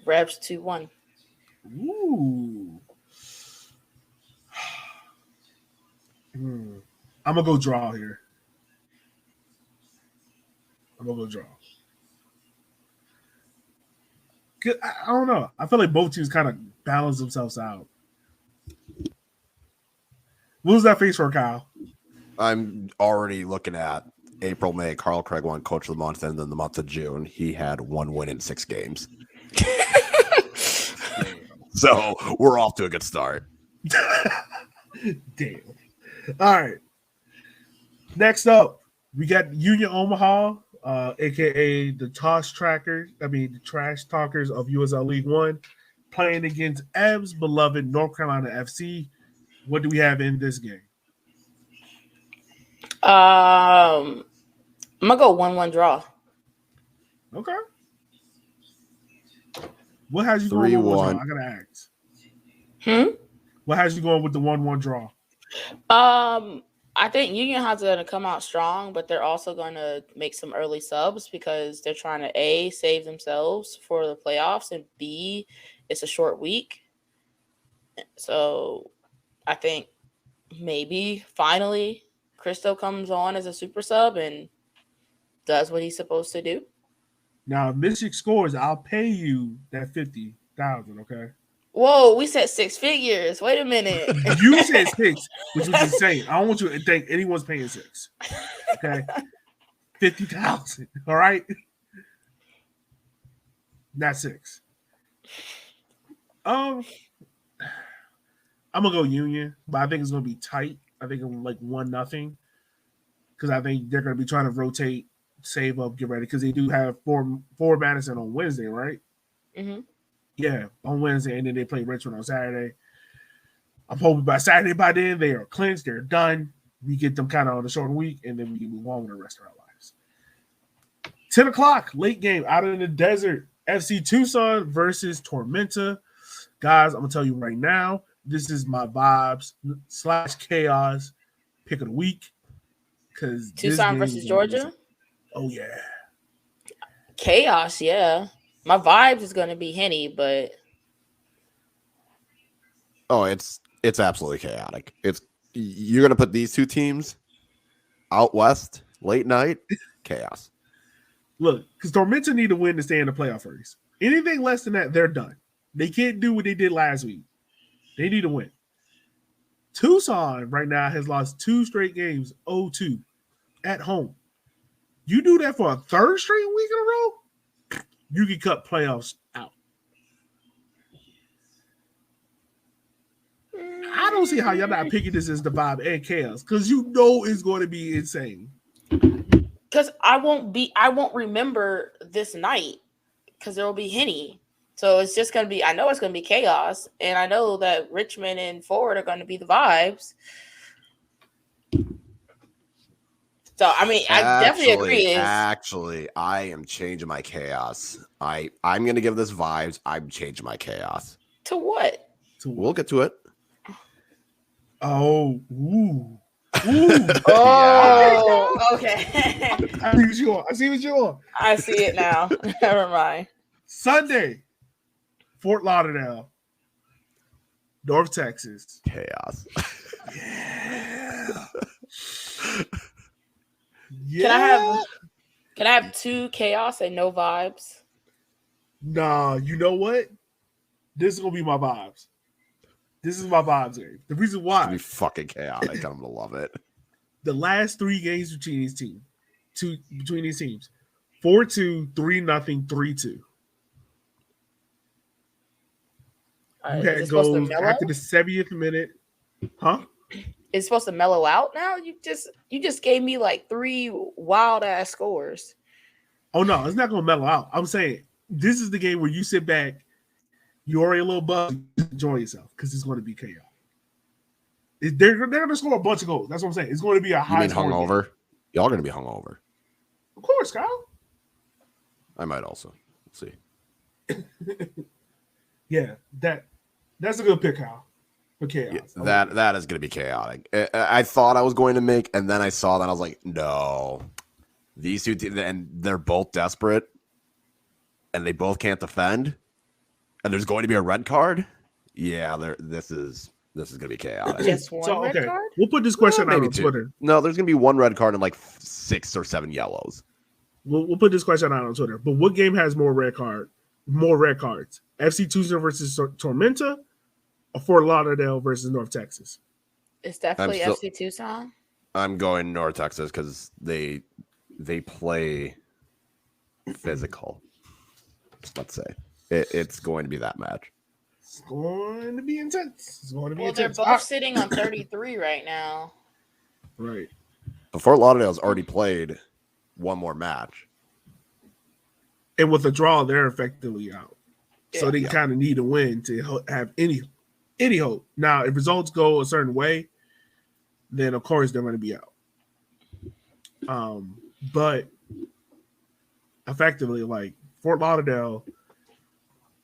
Speaker 2: Revs 2-1.
Speaker 1: Ooh. I'm gonna go draw here. I'm gonna go draw. I don't know. I feel like both teams kind of balance themselves out. What was that face for, Kyle?
Speaker 3: I'm already looking at April, May. Carl Craig won Coach of the Month, and then the month of June, he had 1 win in 6 games. So we're off to a good start.
Speaker 1: Damn. All right. Next up, we got Union Omaha, aka the the trash talkers of USL League One, playing against Ev's beloved North Carolina FC. What do we have in this game?
Speaker 2: I'm gonna go 1-1 draw.
Speaker 1: Okay. What has you going
Speaker 3: 3-1.
Speaker 1: I gotta ask. What has you going with the 1-1 draw?
Speaker 2: I think Union has to come out strong, but they're also going to make some early subs because they're trying to A, save themselves for the playoffs, and B, it's a short week. So I think maybe finally Cristo comes on as a super sub and does what he's supposed to do.
Speaker 1: Now, if Michigan scores, I'll pay you that $50,000. Okay.
Speaker 2: Whoa, we said 6 figures. Wait a minute.
Speaker 1: You said 6, which was insane. I don't want you to think anyone's paying 6. Okay. 50,000. All right. Not 6. I'm gonna go Union, but I think it's gonna be tight. I think I'm like 1-0 because I think they're gonna be trying to rotate, save up, get ready because they do have four Madison on Wednesday, right?
Speaker 2: Mm-hmm.
Speaker 1: Yeah, on Wednesday, and then they play Richmond on Saturday. I'm hoping by Saturday by then they are clinched, they're done. We get them kind of on a short week, and then we can move on with the rest of our lives. 10 o'clock, late game, out in the desert. FC Tucson versus Tormenta. Guys, I'm going to tell you right now, this is my vibes / chaos pick of the week.
Speaker 2: Tucson versus Georgia?
Speaker 1: Oh, yeah.
Speaker 2: Chaos, yeah. My vibes is going to be Henny, but
Speaker 3: it's absolutely chaotic. You're going to put these two teams out west late night, chaos.
Speaker 1: Look, because Tormenta need to win to stay in the playoff race. Anything less than that, they're done. They can't do what they did last week. They need to win. Tucson right now has lost 2 straight games, 0-2 at home. You do that for a 3rd straight week in a row, you can cut playoffs out. I don't see how y'all not picking this as the vibe and chaos because you know it's going to be insane.
Speaker 2: Because I won't remember this night because there will be Henny. So it's just going to be, I know it's going to be chaos, and I know that Richmond and Forward are going to be the vibes. So, I mean, I definitely agree.
Speaker 3: Actually, I am changing my chaos. I'm going to give this vibes. I'm changing my chaos.
Speaker 2: To what?
Speaker 3: We'll get to it.
Speaker 1: Oh, ooh.
Speaker 2: Oh, okay.
Speaker 1: I see what you're on.
Speaker 2: I see it now. Never mind.
Speaker 1: Sunday, Fort Lauderdale, North Texas.
Speaker 3: Chaos.
Speaker 1: Yeah.
Speaker 2: Can I have 2 chaos and no vibes?
Speaker 1: Nah, you know what? This is gonna be my vibes. This is my vibes game. The reason why
Speaker 3: It's gonna be fucking chaotic. I'm gonna love it.
Speaker 1: the last 3 games between these teams, 4-2, 3-0, 3-2. That goes after the 70th minute. Huh?
Speaker 2: It's supposed to mellow out now? You just gave me like 3 wild ass scores.
Speaker 1: Oh no, it's not gonna mellow out. I'm saying this is the game where you sit back, you already a little buzzed, enjoy yourself because it's going to be chaos. They're going to score a bunch of goals. That's what I'm saying. It's going to be a high.
Speaker 3: You mean hungover? Y'all going to be hungover?
Speaker 1: Of course, Kyle.
Speaker 3: I might also. We'll see.
Speaker 1: Yeah, that's a good pick, Kyle. For chaos.
Speaker 3: Yeah, that is going to be chaotic. I thought I was going to make, and then I saw that I was like, no, these two teams, and they're both desperate, and they both can't defend. and there's going to be a red card, this is gonna be chaotic.
Speaker 2: Just one red card?
Speaker 1: We'll put this question out
Speaker 3: Maybe
Speaker 1: on
Speaker 3: two.
Speaker 1: Twitter.
Speaker 3: No, there's gonna be one red card and like 6 or 7 yellows.
Speaker 1: We'll put this question out on Twitter. But what game has more red cards? FC Tucson versus Tormenta, or Fort Lauderdale versus North Texas?
Speaker 2: It's definitely FC Tucson.
Speaker 3: I'm going North Texas because they play physical. Let's say it's going to be that match.
Speaker 1: It's going to be intense. It's going to be
Speaker 2: intense. They're both sitting on 33 right now.
Speaker 1: Right.
Speaker 3: But Fort Lauderdale's already played one more match.
Speaker 1: And with a draw, they're effectively out. Yeah. So they kind of need a win to have any hope. Now, if results go a certain way, then of course they're going to be out. But effectively, like Fort Lauderdale,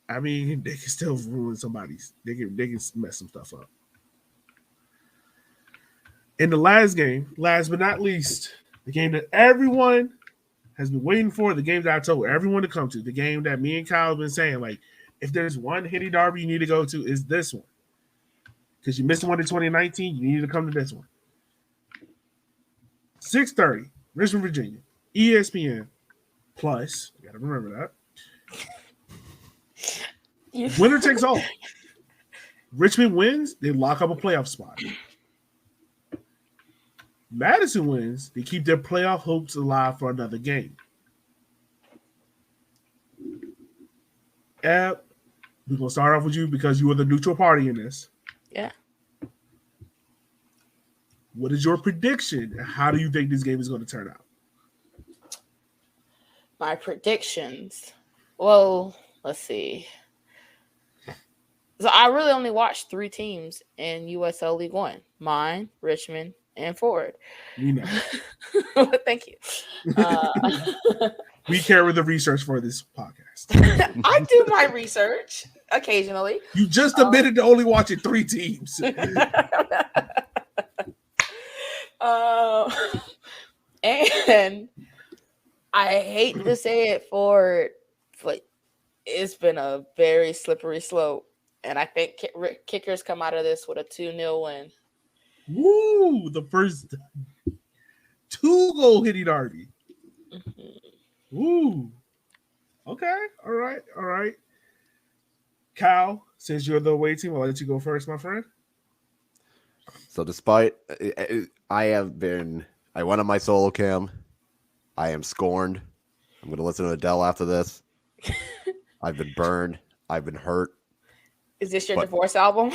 Speaker 1: I mean, they can still ruin somebody's. They can mess some stuff up. In the last game, last but not least, the game that everyone has been waiting for, the game that I told everyone to come to, the game that me and Kyle have been saying, like, if there's one Hitty Derby you need to go to, is this one. Because you missed one in 2019, you need to come to this one. 6:30, Richmond, Virginia, ESPN Plus. You got to remember that. Winner takes all. Richmond wins, they lock up a playoff spot. Madison wins, they keep their playoff hopes alive for another game. We're going to start off with you because you were the neutral party in this.
Speaker 2: Yeah.
Speaker 1: What is your prediction? How do you think this game is going to turn out?
Speaker 2: My predictions. Well, let's see. So I really only watched 3 teams in USL League One. Mine, Richmond, and Ford.
Speaker 1: You know.
Speaker 2: Thank you.
Speaker 1: We carry the research for this podcast.
Speaker 2: I do my research occasionally.
Speaker 1: You just admitted to only watching 3 teams.
Speaker 2: And I hate to say it, Ford, but it's been a very slippery slope. And I think Kickers come out of this with a 2-0 win.
Speaker 1: Woo! The first 2-goal Hitty Derby. Mm-hmm. Woo! Okay. All right. Kyle, since you're the away team, I'll let you go first, my friend.
Speaker 3: So despite I went on my solo cam. I am scorned. I'm going to listen to Adele after this. I've been burned. I've been hurt.
Speaker 2: Is this your divorce album?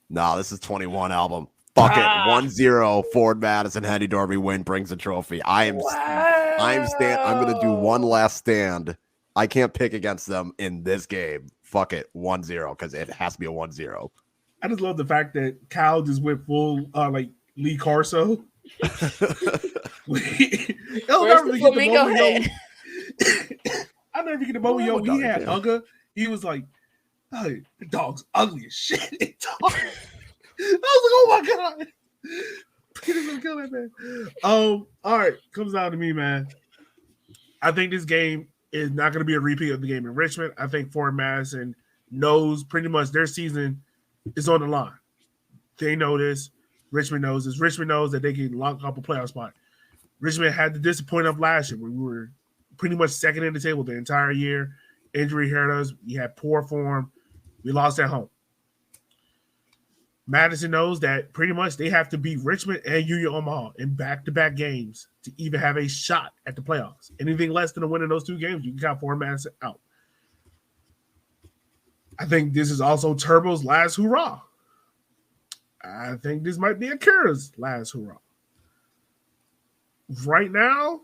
Speaker 3: No, this is 21 album. Fuck it. 1-0 Ford Madison Hitty Derby win brings the trophy. I'm going to do one last stand. I can't pick against them in this game. Fuck it. 1-0 because it has to be a 1-0.
Speaker 1: I just love the fact that Kyle just went full like Lee Corso. I'll never forget the moment, he had Uga. He was like, oh, the dog's ugly as shit. I was like, oh my God. Peter's gonna kill that man. All right, comes down to me, man. I think this game is not going to be a repeat of the game in Richmond. I think Fort Madison knows pretty much their season is on the line. They know this. Richmond knows this. Richmond knows that they can lock up a playoff spot. Richmond had the disappointment of last year where we were pretty much second in the table the entire year. Injury hurt us. We had poor form. We lost at home. Madison knows that pretty much they have to beat Richmond and Union Omaha in back-to-back games to even have a shot at the playoffs. Anything less than a win in those 2 games, you can count Fort Madison out. I think this is also Turbo's last hurrah. I think this might be Akira's last hurrah. Right now,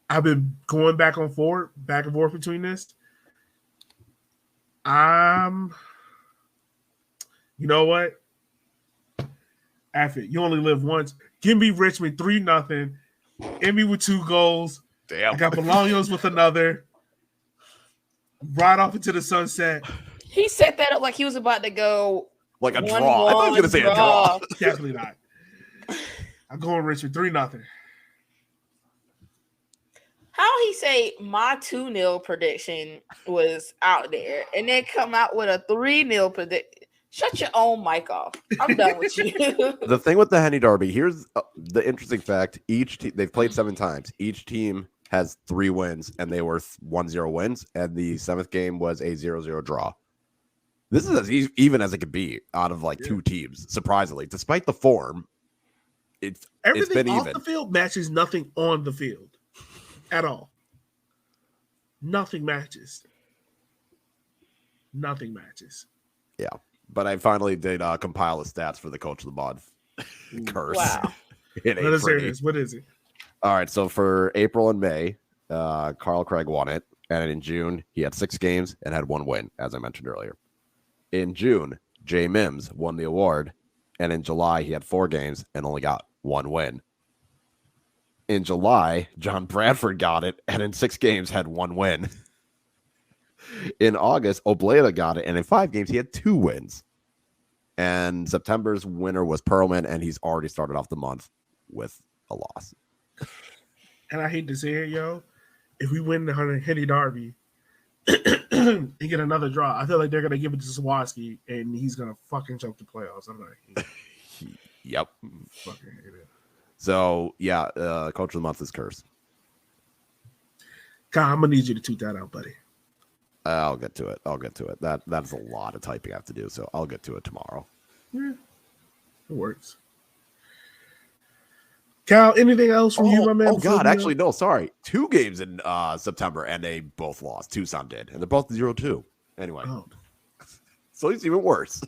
Speaker 1: I've been going back and forth between this. You know what? After you only live once, give me Richmond 3-0. End me with 2 goals.
Speaker 3: Damn.
Speaker 1: I got Bolaños with another. Right off into the sunset.
Speaker 2: He set that up like he was about to go
Speaker 3: like a draw. I thought he was going to say a draw.
Speaker 1: Definitely not. I'm going Richmond 3-0.
Speaker 2: How he say my 2-0 prediction was out there and then come out with a 3-0 prediction? Shut your own mic off. I'm done with you.
Speaker 3: The thing with the Henny Derby, here's the interesting fact. Each team, they've played 7 times. Each team has 3 wins, and they were 1-0 wins, and the 7th game was a 0-0 draw. This is as even as it could be out of like 2 teams, surprisingly. Despite the form, it's been
Speaker 1: off
Speaker 3: even.
Speaker 1: The field matches nothing on the field at all. Nothing matches. Nothing matches.
Speaker 3: Yeah. But I finally did compile the stats for the Coach of the Month curse.
Speaker 2: Wow.
Speaker 1: What is it?
Speaker 3: All right. So for April and May, Carl Craig won it. And in June, he had 6 games and had 1 win, as I mentioned earlier. In June, Jay Mims won the award. And in July, he had 4 games and only got 1 win. In July, John Bradford got it. And in 6 games, had 1 win. In August, Obleda got it, and in 5 games, he had 2 wins. And September's winner was Perlman, and he's already started off the month with a loss.
Speaker 1: And I hate to say it, yo, if we win the Henny Derby and get another draw, I feel like they're gonna give it to Sawatsky, and he's gonna fucking choke the playoffs. I'm like,
Speaker 3: yep.
Speaker 1: Fucking hate it.
Speaker 3: So yeah, Coach of the Month is cursed.
Speaker 1: God, I'm gonna need you to toot that out, buddy.
Speaker 3: I'll get to it. That's a lot of typing I have to do, so I'll get to it tomorrow.
Speaker 1: Yeah, it works. Cal, anything else from you, my man?
Speaker 3: Oh God, actually, no. Sorry, 2 games in September, and they both lost. Tucson did, and they're both 0-2. Anyway, so it's even worse.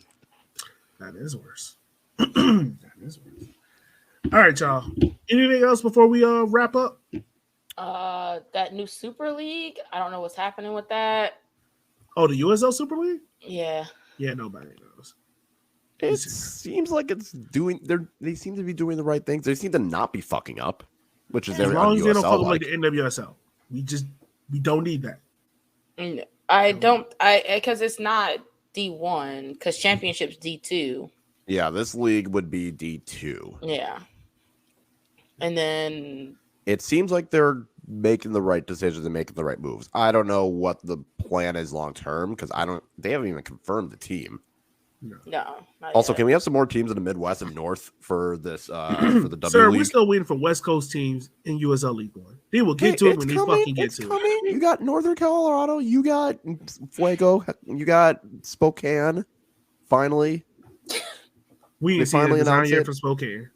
Speaker 1: That is worse. That is worse. All right, y'all. Anything else before we wrap up?
Speaker 2: That new Super League. I don't know what's happening with that.
Speaker 1: Oh, the USL Super League?
Speaker 2: Yeah.
Speaker 1: Yeah, nobody knows.
Speaker 3: It seems like it's doing. They seem to be doing the right things. They seem to not be fucking up, which is
Speaker 1: as long as they don't fuck up
Speaker 3: like
Speaker 1: the NWSL. We don't need that.
Speaker 2: I don't. Because it's not D1. Because Championship's D2.
Speaker 3: Yeah, this league would be D2.
Speaker 2: Yeah. And then
Speaker 3: it seems like they're making the right decisions and making the right moves. I don't know what the plan is long term because they haven't even confirmed the team.
Speaker 2: No.
Speaker 3: Also, can we have some more teams in the Midwest and North for this for the W
Speaker 1: Sir,
Speaker 3: League?
Speaker 1: we're still waiting for West Coast teams in USL League One. They will get to it when they fucking get to it.
Speaker 3: You got Northern Colorado, you got Fuego, you got Spokane. Finally,
Speaker 1: we ain't seen a design yet for Spokane.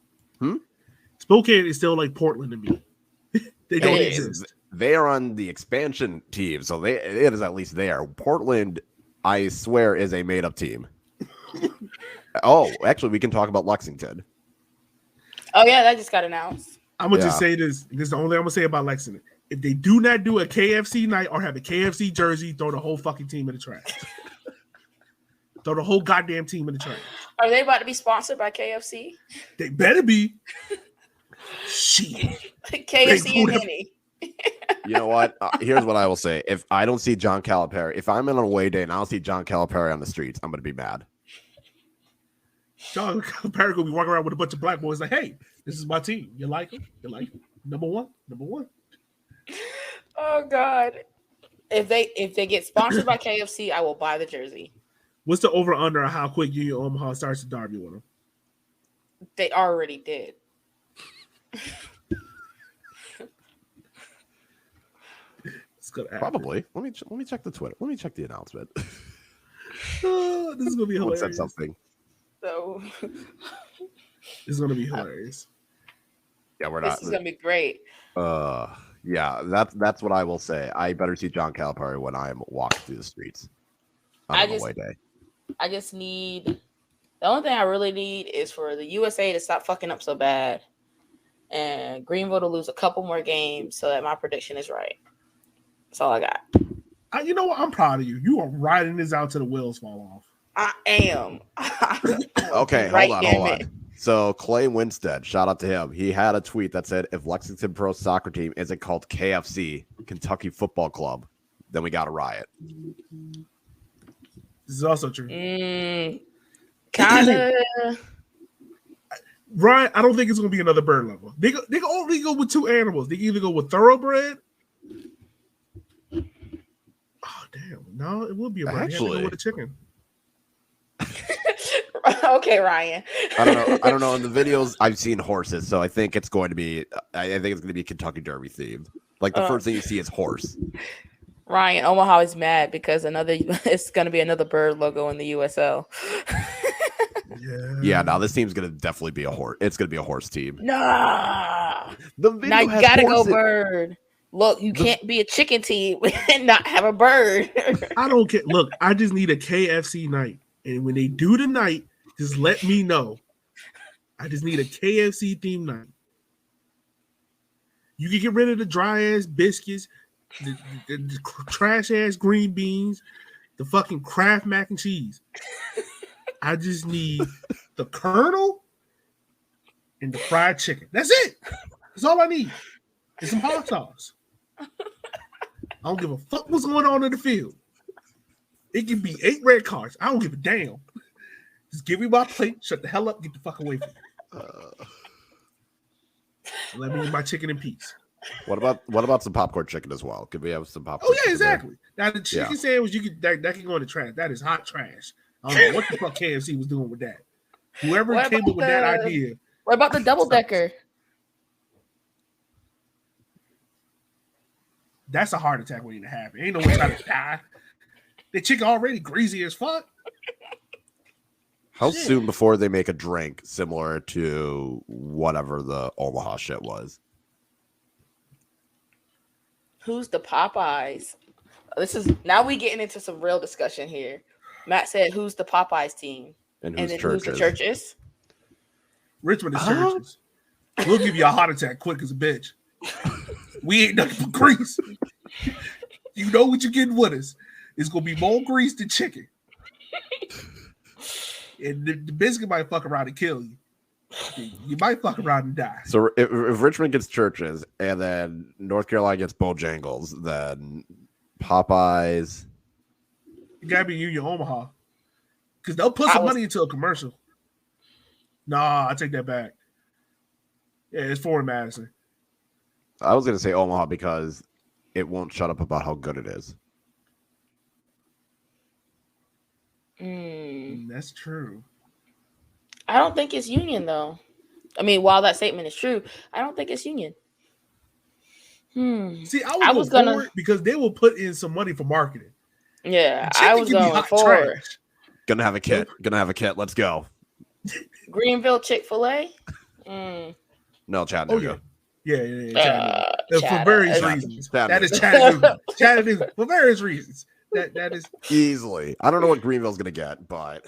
Speaker 1: Spokane is still like Portland to me. They don't exist.
Speaker 3: They are on the expansion team, so it is at least there. Portland, I swear, is a made-up team. Oh, actually, we can talk about Lexington.
Speaker 2: Oh yeah, that just got announced.
Speaker 1: I'm gonna just say this. This is the only thing I'm gonna say about Lexington. If they do not do a KFC night or have a KFC jersey, throw the whole fucking team in the trash. Throw the whole goddamn team in the trash.
Speaker 2: Are they about to be sponsored by KFC?
Speaker 1: They better be. Shit.
Speaker 2: KFC and Henny.
Speaker 3: You know what? Here's what I will say. If I don't see John Calipari, if I'm in an away day and I don't see John Calipari on the streets, I'm going to be mad.
Speaker 1: John Calipari will be walking around with a bunch of black boys like, hey, this is my team. You like him? You like him? Number one.
Speaker 2: Oh, God. If they get sponsored by KFC, I will buy the jersey.
Speaker 1: What's the over-under on how quick Union Omaha starts the derby with them?
Speaker 2: They already did.
Speaker 3: Probably. Let me check the Twitter. Let me check the announcement.
Speaker 1: This is gonna be hilarious.
Speaker 3: Said something.
Speaker 2: So
Speaker 1: this is gonna be hilarious.
Speaker 3: Yeah, we're not.
Speaker 2: This is gonna be great.
Speaker 3: Yeah, that's what I will say. I better see John Calipari when I'm walking through the streets on an away day.
Speaker 2: I just need. The only thing I really need is for the USA to stop fucking up so bad, and Greenville to lose a couple more games so that my prediction is right. That's all I got.
Speaker 1: You know what? I'm proud of you. You are riding this out till the wheels fall off.
Speaker 2: I am.
Speaker 3: Okay, hold on. So Clay Winstead, shout out to him. He had a tweet that said, if Lexington Pro Soccer Team isn't called KFC, Kentucky Football Club, then we got a riot.
Speaker 1: This is also true.
Speaker 2: Kind of.
Speaker 1: Ryan, I don't think it's going to be another bird level. They can only go with 2 animals. They can either go with thoroughbred damn. No, it would be a bird. Actually, with a chicken.
Speaker 2: Okay, Ryan.
Speaker 3: I don't know. In the videos, I've seen horses, so I think it's going to be. I think it's going to be Kentucky Derby themed. Like the first thing you see is horse.
Speaker 2: Ryan, Omaha is mad because it's going to be another bird logo in the USL.
Speaker 3: Yeah. Now this team's going to definitely be a horse. It's going to be a horse team.
Speaker 2: Nah.
Speaker 3: Now
Speaker 2: you gotta go bird. Look, you can't be a chicken team and not have a bird.
Speaker 1: I don't care. Look, I just need a KFC night, and when they do the night, just let me know. I just need a KFC theme night. You can get rid of the dry ass biscuits, the trash ass green beans, the fucking Kraft mac and cheese. I just need the Colonel and the fried chicken. That's it. That's all I need. And some hot sauce. I don't give a fuck what's going on in the field. It can be 8 red cards. I don't give a damn. Just give me my plate, shut the hell up, get the fuck away from me. Let me eat my chicken in peace.
Speaker 3: What about some popcorn chicken as well? Could we have some popcorn?
Speaker 1: Oh yeah, exactly. Now the chicken sandwich, that can go in the trash. That is hot trash. I don't know what the fuck KFC was doing with that. Whoever came up with that idea.
Speaker 2: What about the double decker?
Speaker 1: That's a heart attack waiting to happen. Ain't no one trying to die. The chicken already greasy as fuck.
Speaker 3: How soon before they make a drink similar to whatever the Omaha shit was?
Speaker 2: Who's the Popeyes? Now we getting into some real discussion here. Matt said, "Who's the Popeyes team?"
Speaker 3: And
Speaker 2: who's the Churches?
Speaker 1: Richmond is Churches. We'll give you a heart attack quick as a bitch. We ain't nothing but grease. You know what you're getting with us. It's gonna be more grease than chicken. And the biscuit might fuck around and kill you. You might fuck around and die.
Speaker 3: So if Richmond gets Churches and then North Carolina gets Bojangles, then Popeyes.
Speaker 1: It gotta be Union Omaha. Because they'll put some money into a commercial. Nah, I take that back. Yeah, it's for Madison.
Speaker 3: I was gonna say Omaha because it won't shut up about how good it is.
Speaker 1: That's true.
Speaker 2: I don't think it's Union though. I mean, while that statement is true, I don't think it's Union.
Speaker 1: See, I was going for it because they will put in some money for marketing.
Speaker 2: Yeah, I was going for it.
Speaker 3: Gonna have a kit. Let's go.
Speaker 2: Greenville Chick-fil-A.
Speaker 3: No, Chattanooga.
Speaker 1: Oh, yeah. Chattanooga. For various reasons. That is Chattanooga. Chattanooga. For various reasons. That is
Speaker 3: easily. I don't know what Greenville's gonna get, but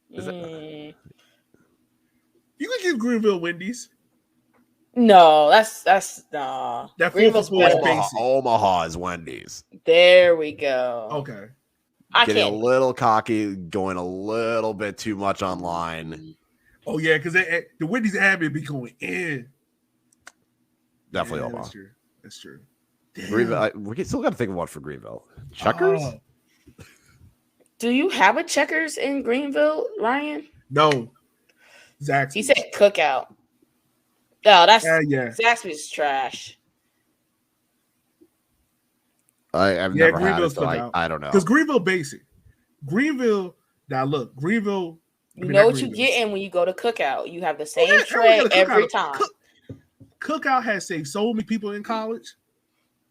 Speaker 1: you can give Greenville Wendy's.
Speaker 2: No, that's no.
Speaker 1: That Greenville's
Speaker 3: Omaha is Wendy's.
Speaker 2: There we go.
Speaker 1: Okay.
Speaker 3: Getting a little cocky, going a little bit too much online.
Speaker 1: Oh yeah, because the Wendy's habit be going in.
Speaker 3: Definitely Omaha.
Speaker 1: That's true.
Speaker 3: Greenville, we still got to think of one for Greenville. Checkers?
Speaker 2: Do you have a Checkers in Greenville, Ryan?
Speaker 1: No. Zaxby's.
Speaker 2: He said Cookout. No, that's Zaxby's trash.
Speaker 3: I've never had it, so I don't know.
Speaker 1: Because Greenville basic. Greenville, now look, Greenville.
Speaker 2: You know what you getting when you go to Cookout. You have the same tray every time.
Speaker 1: Cookout has saved so many people in college.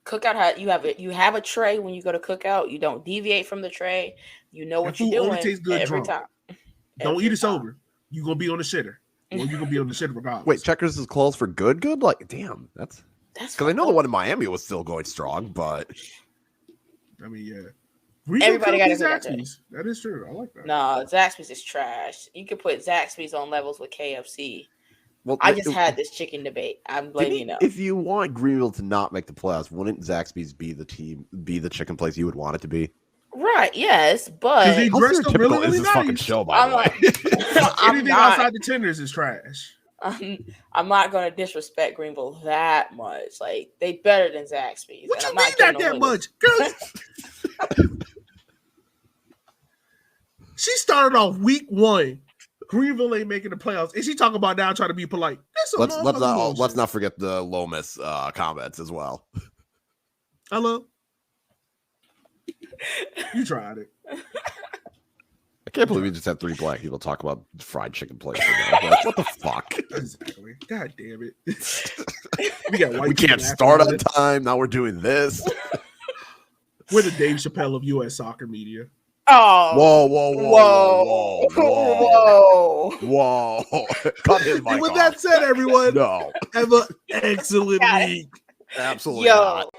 Speaker 2: Cookout you have a tray when you go to Cookout. You don't deviate from the tray. You know what you're doing. Only tastes good every time.
Speaker 1: Don't eat it sober. You're gonna be on the shitter. Or you're gonna be on the shitter regardless.
Speaker 3: Wait, Checkers is closed for good? Like, damn, that's because I know the one in Miami was still going strong, but
Speaker 1: I mean, yeah.
Speaker 2: Everybody got
Speaker 1: Zaxby's. That is true. I like that.
Speaker 2: No, Zaxby's is trash. You could put Zaxby's on levels with KFC. Well, I just had this chicken debate. I'm letting you know.
Speaker 3: If you want Greenville to not make the playoffs, wouldn't Zaxby's be the chicken place you would want it to be?
Speaker 2: Right. Yes, but
Speaker 1: they dressed up really, really
Speaker 3: is this
Speaker 1: nice.
Speaker 3: fucking show, by the way.
Speaker 1: Anything outside the tenders is trash.
Speaker 2: I'm not going to disrespect Greenville that much. Like, they better than Zaxby's.
Speaker 1: What you mean not that much, girl? She started off week 1. Greenville ain't making the playoffs, and she talking about now trying to be polite.
Speaker 3: Let's not forget the Lomas comments as well.
Speaker 1: Hello. You tried it.
Speaker 3: I can't believe we just had 3 black people talk about fried chicken places. Like, what the fuck?
Speaker 1: Exactly. God damn it. We got white
Speaker 3: We
Speaker 1: people
Speaker 3: can't
Speaker 1: laughing
Speaker 3: start
Speaker 1: at
Speaker 3: on
Speaker 1: it.
Speaker 3: time. Now we're doing this.
Speaker 1: We're the Dave Chappelle of U.S. soccer media.
Speaker 2: Oh,
Speaker 3: Whoa, whoa, whoa, whoa, whoa,
Speaker 2: whoa.
Speaker 3: whoa. Cut his
Speaker 1: And
Speaker 3: mic
Speaker 1: with
Speaker 3: off.
Speaker 1: that said, everyone,
Speaker 3: No,
Speaker 1: have an excellent
Speaker 2: Got it.
Speaker 1: week.
Speaker 3: absolutely
Speaker 2: Yo.
Speaker 3: not.